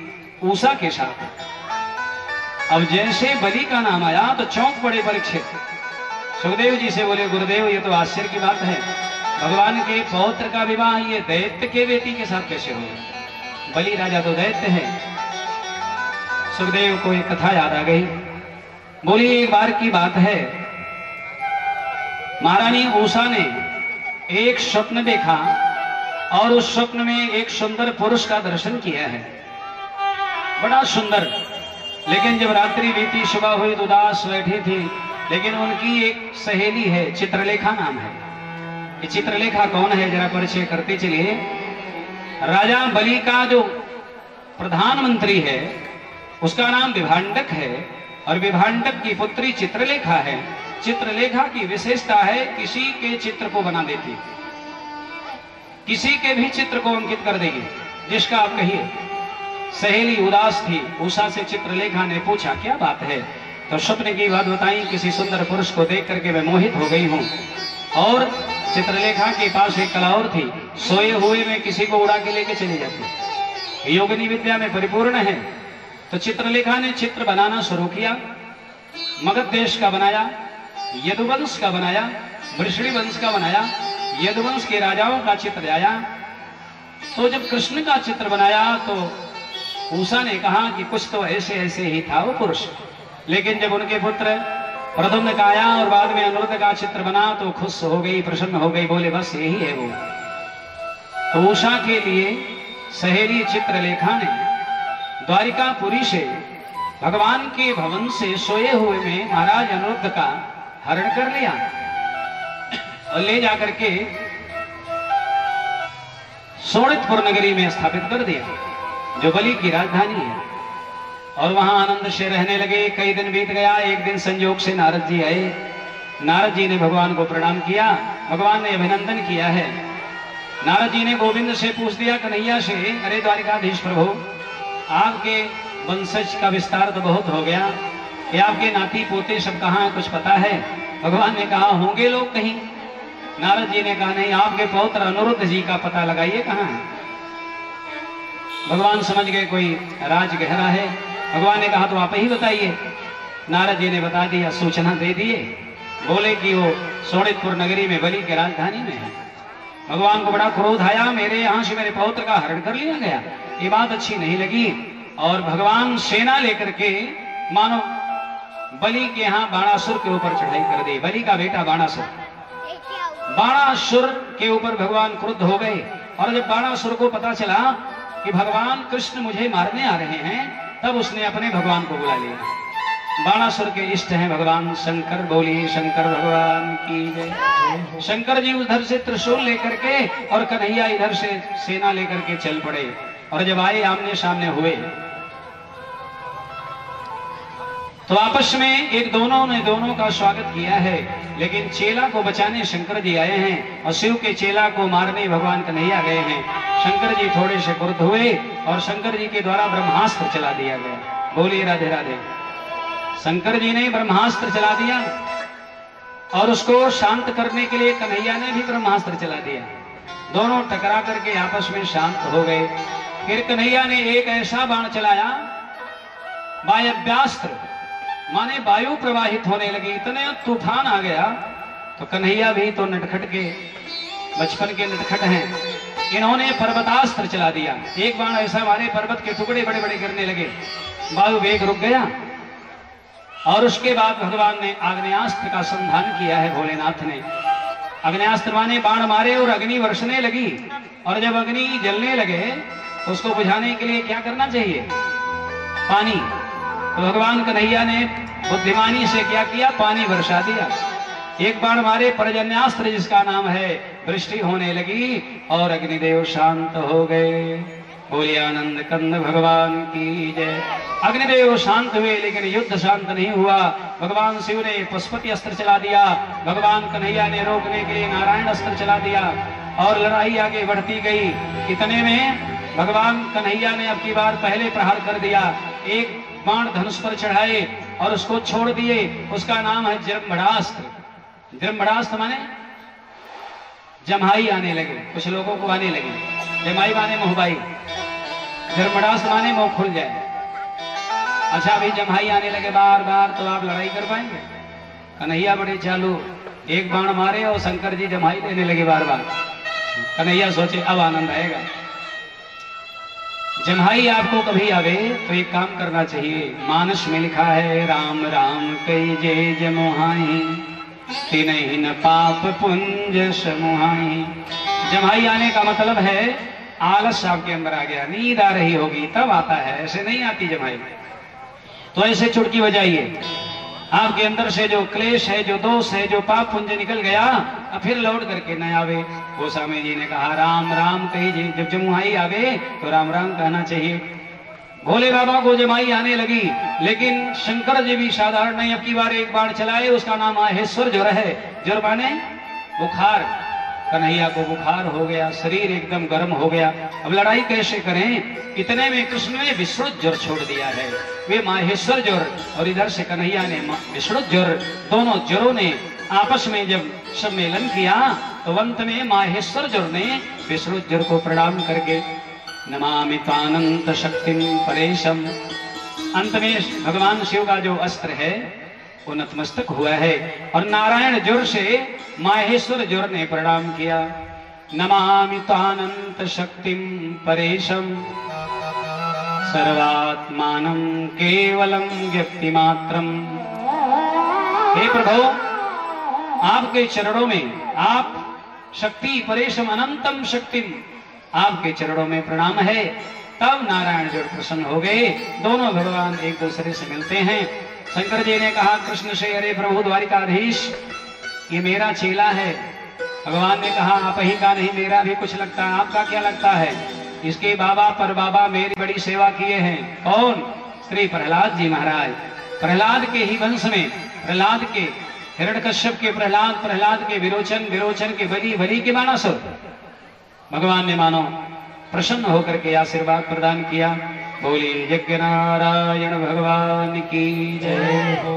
उषा के साथ। अब जैसे बलि का नाम आया तो चौंक पड़े परीक्षित। सुखदेव जी से बोले गुरुदेव ये तो आश्चर्य की बात है, भगवान के पौत्र का विवाह ये दैत्य के बेटी के साथ कैसे हो? बलि राजा तो दैत्य है। सुखदेव को एक कथा याद आ गई। बोली एक बार की बात है, महारानी उषा ने एक स्वप्न देखा और उस स्वप्न में एक सुंदर पुरुष का दर्शन किया है, बड़ा सुंदर। लेकिन जब रात्रि बीती, सुबह हुई तो उदास बैठी थी। लेकिन उनकी एक सहेली है, चित्रलेखा नाम है। ये चित्रलेखा कौन है, जरा परिचय करते चलिए। राजा बलि का जो प्रधानमंत्री है उसका नाम विभांडक है, और विभांडक की पुत्री चित्रलेखा है। चित्रलेखा की विशेषता है किसी के चित्र को बना देती, किसी के भी चित्र को अंकित कर देगी, जिसका आप कहिए। सहेली उदास थी, उषा से चित्रलेखा ने पूछा क्या बात है, तो स्वप्न की बात बताई। किसी सुंदर पुरुष को देख करके मैं मोहित हो गई हूँ। और चित्रलेखा के पास एक कला और थी, सोए हुए में किसी को उड़ा के लेके चली जाती, योगिनी विद्या में परिपूर्ण है। तो चित्रलेखा ने चित्र बनाना शुरू किया। मगध देश का बनाया, यदुवंश का बनाया, वृषणी वंश का बनाया, यदुवंश के राजाओं का चित्र आया। तो जब कृष्ण का चित्र बनाया तो उषा ने कहा कि कुछ तो ऐसे ऐसे ही था वो पुरुष। लेकिन जब उनके पुत्र प्रद्युम्न का आया और बाद में अनिरुद्ध का चित्र बना तो खुश हो गई, प्रसन्न हो गई, बोले बस यही है वो। तो उषा के लिए सहेली चित्रलेखा ने द्वारिकापुरी से भगवान के भवन से सोए हुए में महाराज अनिरुद्ध का हरण कर लिया और ले जाकर के शोणितपुर नगरी में स्थापित कर दिया, जो बलि की राजधानी है। और वहां आनंद से रहने लगे। कई दिन बीत गया। एक दिन संयोग से नारद जी आए। नारद जी ने भगवान को प्रणाम किया, भगवान ने अभिनंदन किया है। नारद जी ने गोविंद से पूछ दिया, कन्हैया से, अरे द्वारिकाधीश प्रभु, आपके वंशज का विस्तार तो बहुत हो गया, कि आपके नाती पोते सब कहाँ है, कुछ पता है? भगवान ने कहा होंगे लोग कहीं। नारद जी ने कहा नहीं, आपके पौत्र अनिरुद्ध जी का पता लगाइए कहाँ है। भगवान समझ गए कोई राज गहरा है। भगवान ने कहा तो आप ही बताइए। नारद जी ने बता दिया, सूचना दे दिए। बोले कि वो शोणितपुर नगरी में बलि की राजधानी में है। भगवान को बड़ा क्रोध आया, मेरे यहाँ से मेरे पौत्र का हरण कर लिया गया, ये बात अच्छी नहीं लगी। और भगवान सेना लेकर के मानो बलि के यहाँ बाणासुर के ऊपर चढ़ाई कर दी। बलि का बेटा बाणासुर के ऊपर भगवान क्रुद्ध हो गए। और जब बाणासुर को पता चला कि भगवान कृष्ण मुझे मारने आ रहे हैं, तब उसने अपने भगवान को बुला लिया। बाणासुर के इष्ट हैं भगवान शंकर। बोलिए शंकर भगवान की जय। शंकर जी उधर से त्रिशूल लेकर के और कन्हैया इधर से सेना लेकर के चल पड़े। और जब आए आमने सामने हुए तो आपस में एक दोनों ने दोनों का स्वागत किया है। लेकिन चेला को बचाने शंकर जी आए हैं और शिव के चेला को मारने भगवान कन्हैया गए हैं। शंकर जी थोड़े से क्रुद्ध हुए और शंकर जी के द्वारा ब्रह्मास्त्र चला दिया गया। बोलिए राधे राधे। शंकर जी ने ब्रह्मास्त्र चला दिया और उसको शांत करने के लिए कन्हैया ने भी ब्रह्मास्त्र चला दिया। दोनों टकरा करके आपस में शांत हो गए। फिर कन्हैया ने एक ऐसा बाण चलाया, वायव्यास्त्र, माने वायु प्रवाहित होने लगी, इतने तूफान आ गया। तो कन्हैया भी तो नटखट के बचपन के नटखट हैं, इन्होंने पर्वतास्त्र चला दिया। एक बाण ऐसा मारे, पर्वत के टुकड़े बड़े बड़े गिरने लगे, वायु वेग रुक गया। और उसके बाद भगवान ने आग्नेयास्त्र का संधान किया है। भोलेनाथ ने आग्नेयास्त्र माने बाण मारे और अग्नि वर्षने लगी। और जब अग्नि जलने लगे तो उसको बुझाने के लिए क्या करना चाहिए? पानी। तो भगवान कन्हैया ने बुद्धिमानी से क्या किया? पानी वर्षा दिया। एक बाण मारे, पर्जन्यास्त्र जिसका नाम है, वृष्टि होने लगी और अग्निदेव शांत हो गए। बोलिए आनंद कंद भगवान की जय। अग्निदेव शांत हुए, लेकिन युद्ध शांत नहीं हुआ। भगवान शिव ने पशुपति अस्त्र चला दिया, भगवान कन्हैया ने रोकने के लिए नारायण अस्त्र चला दिया और लड़ाई आगे बढ़ती गई। इतने में भगवान कन्हैया ने अब की बार पहले प्रहार कर दिया। एक बाण धनुष पर चढ़ाए और उसको छोड़ दिए। उसका नाम है जृंभणास्त्र। जृंभणास्त्र माने जम्हाई आने लगे, कुछ लोगों को आने लगी। जमाई माने मोहबाई, जृंभणास्त्र माने मुंह खुल जाए। अच्छा, अभी जम्हाई आने लगे बार बार, तो आप लड़ाई कर पाएंगे? कन्हैया बड़े चालू, एक बाण मारे और शंकर जी जम्हाई देने लगे बार बार। कन्हैया सोचे अब आनंद आएगा। जम्हाई आपको कभी आवे तो एक काम करना चाहिए। मानस में लिखा है, राम राम कई जय जय मोहाई, तिन्हिन पाप पुंज समुहाई। जमाई आने का मतलब है आलस आपके अंदर आ गया, नींद आ रही होगी तब आता है, ऐसे नहीं आती जमाई। तो ऐसे चुटकी बजाइए, आपके अंदर से जो क्लेश है, जो दोष है, जो पाप पुंज निकल गया, अब फिर लौट करके न आवे। गोस्वामी जी ने कहा राम राम कही, जब जमुहाई आवे तो राम राम कहना चाहिए। भोले बाबा को जमाई आने लगी, लेकिन शंकर जी भी साधारण नहीं, अब की बार एक बार चलाए, उसका नाम माहेश्वर ज्वर है। ज्वर माने बुखार, कन्हैया को बुखार हो गया, शरीर एकदम गर्म हो गया। अब लड़ाई कैसे करें, इतने में कृष्ण ने विश्रुत ज्वर छोड़ दिया है, वे माहेश्वर ज्वर और इधर से कन्हैया ने विश्रुत ज्वर, दोनों ज्वरों ने आपस में जब सम्मेलन किया तो अंत में माहेश्वर ज्वर ने विश्रुत ज्वर को प्रणाम करके नमामि त्वानंत शक्तिम परेशम, अंत में भगवान शिव का जो अस्त्र है वो नतमस्तक हुआ है और नारायण ज्वर से माहेश्वर ज्वर ने प्रणाम किया। नमामि त्वानंत शक्तिम परेशम सर्वात्मानं केवलम व्यक्तिमात्रम। हे प्रभु, आपके चरणों में, आप शक्ति परेशम अनंतम शक्तिम, आपके चरणों में प्रणाम है। तब नारायण ज्वर प्रसन्न हो गए, दोनों भगवान एक दूसरे से मिलते हैं। शंकर जी ने कहा कृष्ण से, अरे प्रभु द्वारिकाधीश, ये मेरा चेला है। भगवान ने कहा आप ही का नहीं, मेरा भी कुछ लगता है, आपका क्या लगता है? इसके बाबा पर बाबा मेरी बड़ी सेवा किए हैं। कौन? श्री प्रहलाद जी महाराज। प्रहलाद के ही वंश में, प्रहलाद के हिरण्यकश्यप के प्रहलाद, प्रहलाद के विरोचन, विरोचन के बलि, बलि के बाणासुर। भगवान ने मानो प्रसन्न होकर के आशीर्वाद प्रदान किया। बोलिए यज्ञ नारायण भगवान की जय हो।